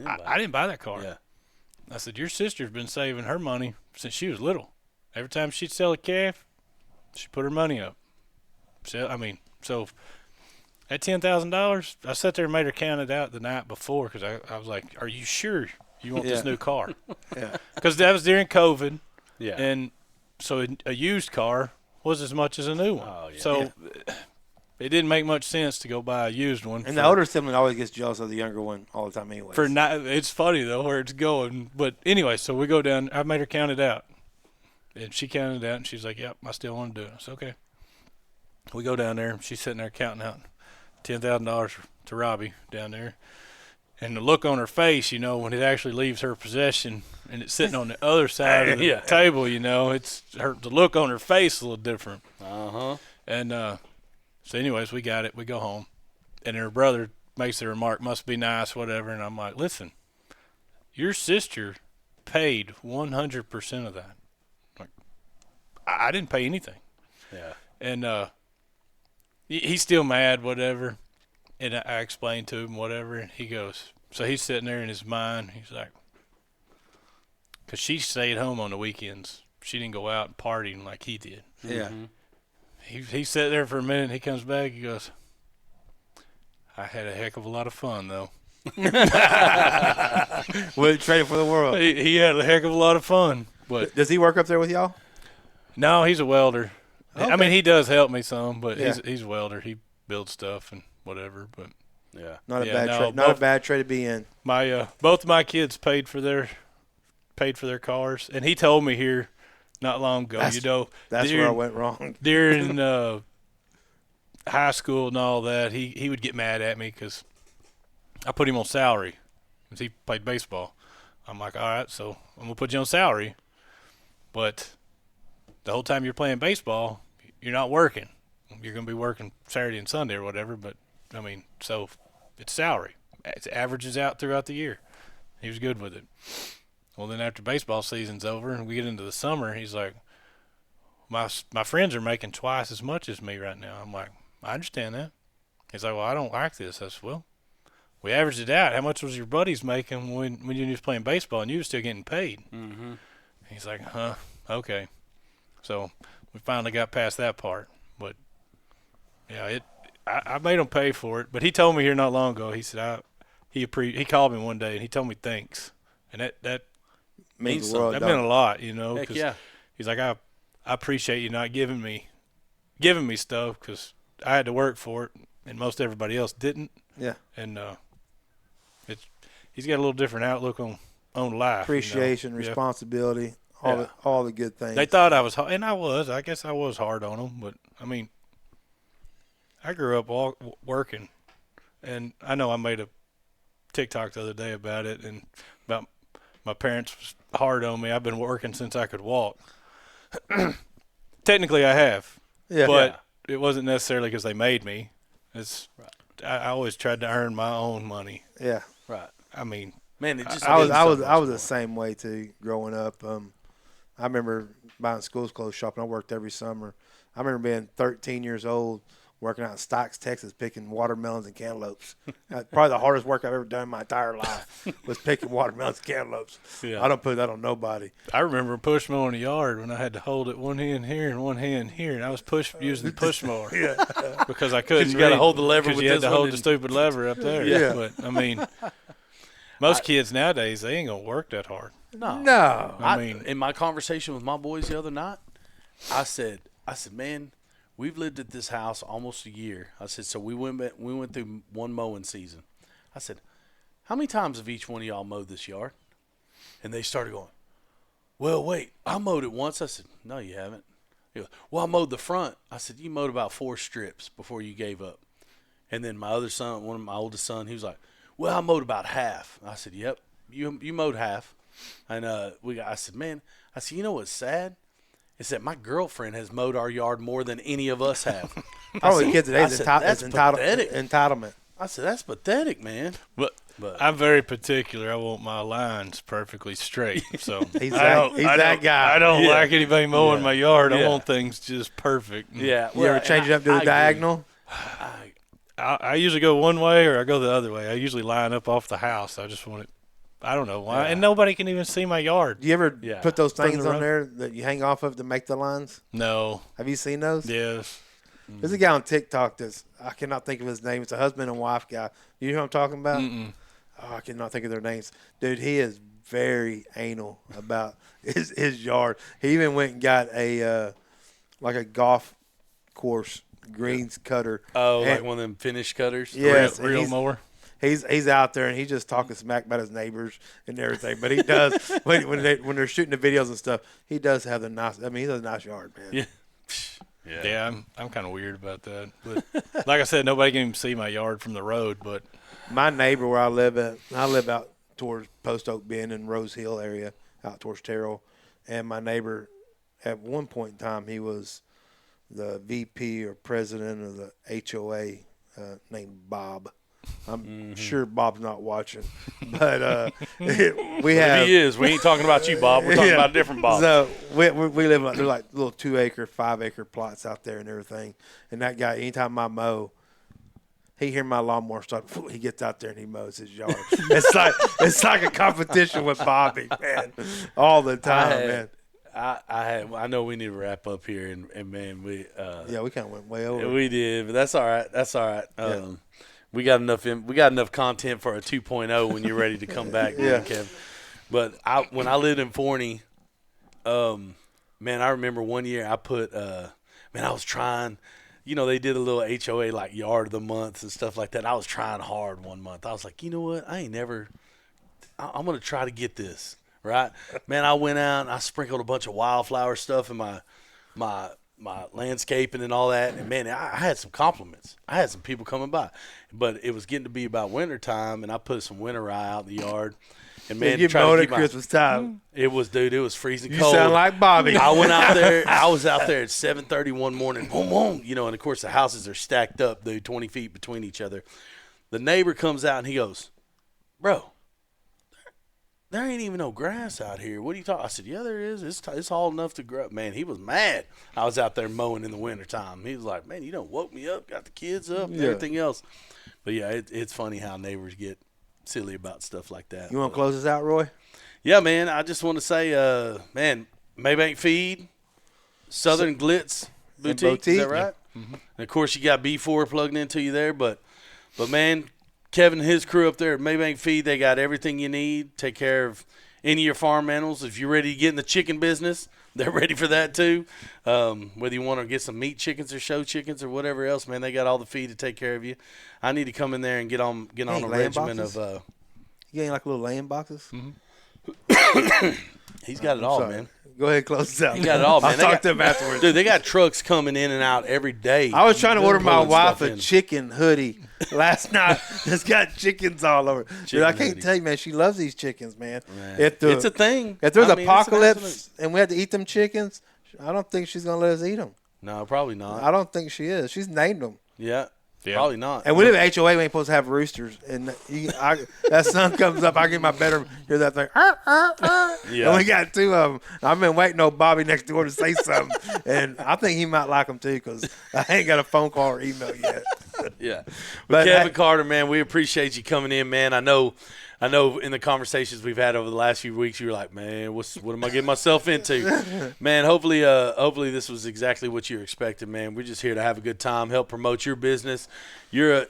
I didn't buy that car. Yeah. I said, your sister's been saving her money since she was little. Every time she'd sell a calf, she put her money up. So at $10,000, I sat there and made her count it out the night before because I was like, are you sure you want this new car? Yeah. Because that was during COVID. Yeah. And so a used car was as much as a new one. Oh, yeah. So it didn't make much sense to go buy a used one. And the older sibling always gets jealous of the younger one all the time anyway. It's funny, though, where it's going. But anyway, so we go down. I made her count it out. And she counted it out, and she's like, yep, I still want to do it. I said, okay. We go down there, and she's sitting there counting out $10,000 to Robbie down there. And the look on her face, when it actually leaves her possession and it's sitting on the other side of the table, it's the look on her face is a little different. Uh-huh. And so anyways, we got it. We go home. And her brother makes the remark, must be nice, whatever. And I'm like, listen, your sister paid 100% of that. Like, I didn't pay anything. Yeah. And he's still mad, whatever. And I explained to him whatever, and he goes, so he's sitting there in his mind. He's like, because she stayed home on the weekends. She didn't go out and partying like he did. Yeah. He sat there for a minute, and he comes back, he goes, I had a heck of a lot of fun, though. Wouldn't trade it for the world. He had a heck of a lot of fun. But Does he work up there with y'all? no, he's a welder. Okay. I mean, he does help me some, but Yeah. he's a welder. He builds stuff and whatever, but Yeah. Not a Yeah, bad no, trade. Not a both- bad trade to be in. my both of my kids paid for their cars, and he told me here not long ago. That's during, where I went wrong. during high school and all that. He would get mad at me because I put him on salary because he played baseball. I'm like, all right, so I'm gonna put you on salary, but the whole time you're playing baseball, you're not working. You're gonna be working Saturday and Sunday or whatever. But I mean, so it's salary. It averages out throughout the year. He was good with it. Well, then after baseball season's over and we get into the summer, he's like, my friends are making twice as much as me right now. I'm like, I understand that. He's like, well, I don't like this. I said, well, we averaged it out. How much was your buddies making when you was playing baseball and you were still getting paid? Mm-hmm. He's like, okay. So we finally got past that part. But, yeah, I made him pay for it. But he told me here not long ago, he said, he called me one day and he told me thanks. And that Means the world. that meant a lot, you know. Heck 'cause yeah. He's like, I appreciate you not giving me stuff because I had to work for it and most everybody else didn't. Yeah. And he's got a little different outlook on life. Appreciation, you know? Yeah. responsibility, Yeah. all the good things. They thought I was hard, and I was. I guess I was hard on them, but I mean, I grew up working, and I know I made a TikTok the other day about it and about my parents was hard on me. I've been working since I could walk. Technically, I have, yeah. but it wasn't necessarily because they made me. I always tried to earn my own money. Yeah. Right. I mean, Man, it just I was means so much the more. same way too growing up. I remember buying school clothes shopping. I worked every summer. I remember being 13 years old, working out in Stocks, Texas, picking watermelons and cantaloupes. Probably the hardest work I've ever done in my entire life was picking watermelons and cantaloupes. Yeah. I don't put that on nobody. I remember a push mower in the yard when I had to hold it one hand here and one hand here, and I was using the push mower because I couldn't. you gotta reach- hold the lever 'cause with you had this to one hold the and- stupid lever up there. Yeah. But I mean, most kids nowadays they ain't gonna work that hard. No. I mean, in my conversation with my boys the other night, I said, man, we've lived at this house almost a year. I said, so we went through one mowing season. I said, how many times have each one of y'all mowed this yard? And they started going, well, wait, I mowed it once. I said, no, you haven't. He goes, well, I mowed the front. I said, you mowed about 4 strips before you gave up. And then my other son, one of my oldest son, he was like, well, I mowed about half. I said, yep, you mowed half. And I said, man, you know what's sad? Is that my girlfriend has mowed our yard more than any of us have. Probably kids today I is said, entitled. that's pathetic. Entitlement. I said, that's pathetic, man. but I'm very particular. I want my lines perfectly straight. So He's I that guy. I don't Yeah. like anybody mowing Yeah. my yard. I Yeah. want things just perfect. Yeah. You ever change it up to the I agree. diagonal? I usually go one way or I go the other way. I usually line up off the house. I just want it. I don't know why. Yeah. And nobody can even see my yard. Do you ever Yeah. put those From things the on road. there that you hang off of to make the lines? No. Have you seen those? Yes. There's a guy on TikTok I cannot think of his name. It's a husband and wife guy. You know who I'm talking about? Mm-mm. Oh, I cannot think of their names. Dude, he is very anal about his yard. He even went and got a golf course greens cutter. Oh, And- like one of them finish cutters? Yes, and Real he's- mower. he's out there and he's just talking smack about his neighbors and everything. But he does when they're shooting the videos and stuff. He does have the nice. I mean, he has a nice yard, man. Yeah. Yeah, I'm kind of weird about that. But like I said, nobody can even see my yard from the road. But My neighbor where I live out towards Post Oak Bend and Rose Hill area, out towards Terrell. And my neighbor, at one point in time, he was the VP or president of the HOA, named Bob. I'm sure Bob's not watching, but we have. He is. We ain't talking about you, Bob. We're talking about a different Bob. So we live they're like little 2-acre, 5-acre plots out there and everything. And that guy, anytime I mow, he hear my lawnmower start. He gets out there and he mows his yard. it's like a competition with Bobby, man, all the time, man. I know we need to wrap up here, and man, we We kind of went way over. we did, but that's all right. That's all right. We got enough content for a 2.0 when you're ready to come back, Yeah. Kevin. But when I lived in Forney, man, I remember one year I put I was trying. They did a little HOA like yard of the month and stuff like that. I was trying hard one month. I was like, you know what? I'm going to try to get this, right? Man, I went out and I sprinkled a bunch of wildflower stuff in my landscaping and all that. And, man, I had some compliments. I had some people coming by. But it was getting to be about winter time, and I put some winter rye out in the yard. And, man, you trying mowed to at keep Christmas time. it was freezing You cold. sound like Bobby. I went out there. I was out there at 7:30 one morning. Boom, boom. And of course the houses are stacked up, dude, 20 feet between each other. The neighbor comes out and he goes, "Bro, there ain't even no grass out here. What are you talking?" I said, "Yeah, there is. It's all enough to grow." Man, he was mad. I was out there mowing in the wintertime. He was like, "Man, you done woke me up, got the kids up, and everything else." But yeah, it's funny how neighbors get silly about stuff like that. You want to close this out, Roy? Yeah, man. I just want to say, man, Mabank Feed, Southern Glitz Boutique. Is that right? Yeah. And of course, you got B4 plugged into you there. But man, Kevin and his crew up there at Mabank Feed, they got everything you need. Take care of any of your farm animals. If you're ready to get in the chicken business, they're ready for that too. Whether you want to get some meat chickens or show chickens or whatever else, man, they got all the feed to take care of you. I need to come in there and get on a regimen boxes? of. You ain't like little laying boxes? He's got it all, Sorry. man. Go ahead, close this out. You got it all, man. I'll talk to him afterwards. Dude, they got trucks coming in and out every day. I was trying to order my pulling wife stuff a in. chicken hoodie last night. It's got chickens all over. Dude, I can't hoodie. tell you, man. She loves these chickens, man. Man, It's it's a thing. If there's I mean, it's an apocalypse absolute- and we had to eat them chickens, I don't think she's gonna let us eat them. No, probably not. I don't think she is. She's named them. Yeah, Yeah. probably not. And we live at HOA. We ain't supposed to have roosters. And that sun comes up. I get in my bedroom, hear that thing. Yeah. And we got 2 of them. I've been waiting on Bobby next door to say something. And I think he might like them too because I ain't got a phone call or email yet. Yeah. But But Kevin hey- Carter, man, we appreciate you coming in, man. I know in the conversations we've had over the last few weeks, you were like, man, what am I getting myself into? Man, hopefully this was exactly what you were expecting, man. We're just here to have a good time, help promote your business. You're a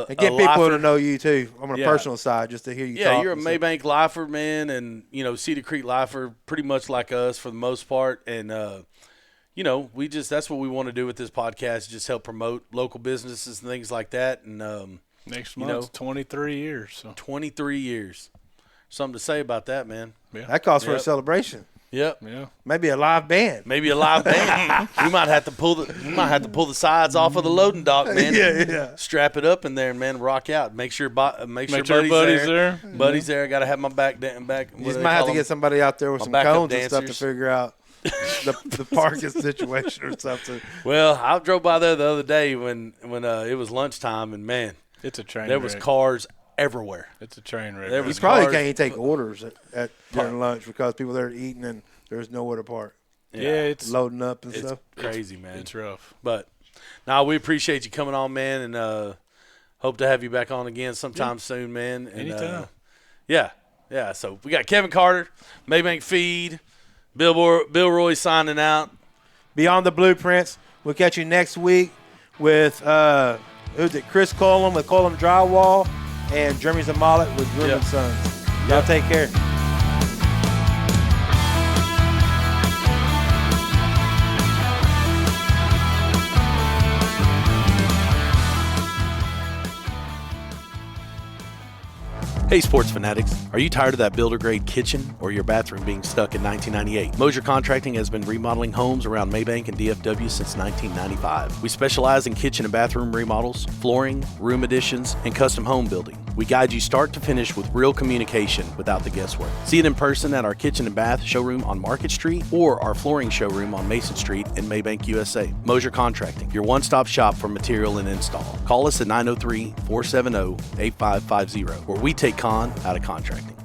And get people lifer. to know you too on a Yeah. personal side, just to hear you Yeah, talk. you're a and stuff. Mabank lifer, man, and Cedar Creek lifer, pretty much like us for the most part. And that's what we want to do with this podcast, just help promote local businesses and things like that. And Next You month's know. 23 years. So 23 years, something to say about that, man. That calls for a Yep. celebration. Yep. yeah, Maybe a live band. Maybe a live band. We might have to pull the sides off of the loading dock, man. Yeah. Strap it up in there, and man, rock out. Make sure make sure Buddy's buddy's there. there. Buddy's there. I gotta have my back. You just might have to get somebody out there with My some backup cones and stuff to dancers. figure out the parking situation or something. Well, I drove by there the other day when it was lunchtime, and man, It's a train there wreck. was cars everywhere. It's a train wreck. There You was probably cars- can't even take orders at during lunch because people there eating and there's nowhere to park. yeah, it's Loading up and It's stuff. crazy, man. it's rough. But now we appreciate you coming on, man, and hope to have you back on again sometime soon, man. And, Anytime. Yeah. So we got Kevin Carter, Mabank Feed, Bill Roy signing out. Beyond the Blueprints. We'll catch you next week with who's it? Chris Colum with Colum Drywall and Jeremy Zamalek with Groom Yep. and Sons. Y'all take care. Hey sports fanatics, are you tired of that builder grade kitchen or your bathroom being stuck in 1998? Mosier Contracting has been remodeling homes around Mabank and DFW since 1995. We specialize in kitchen and bathroom remodels, flooring, room additions, and custom home building. We guide you start to finish with real communication without the guesswork. See it in person at our kitchen and bath showroom on Market Street or our flooring showroom on Mason Street in Mabank, USA. Mosier Contracting, your one-stop shop for material and install. Call us at 903-470-8550, where we take con out of contracting.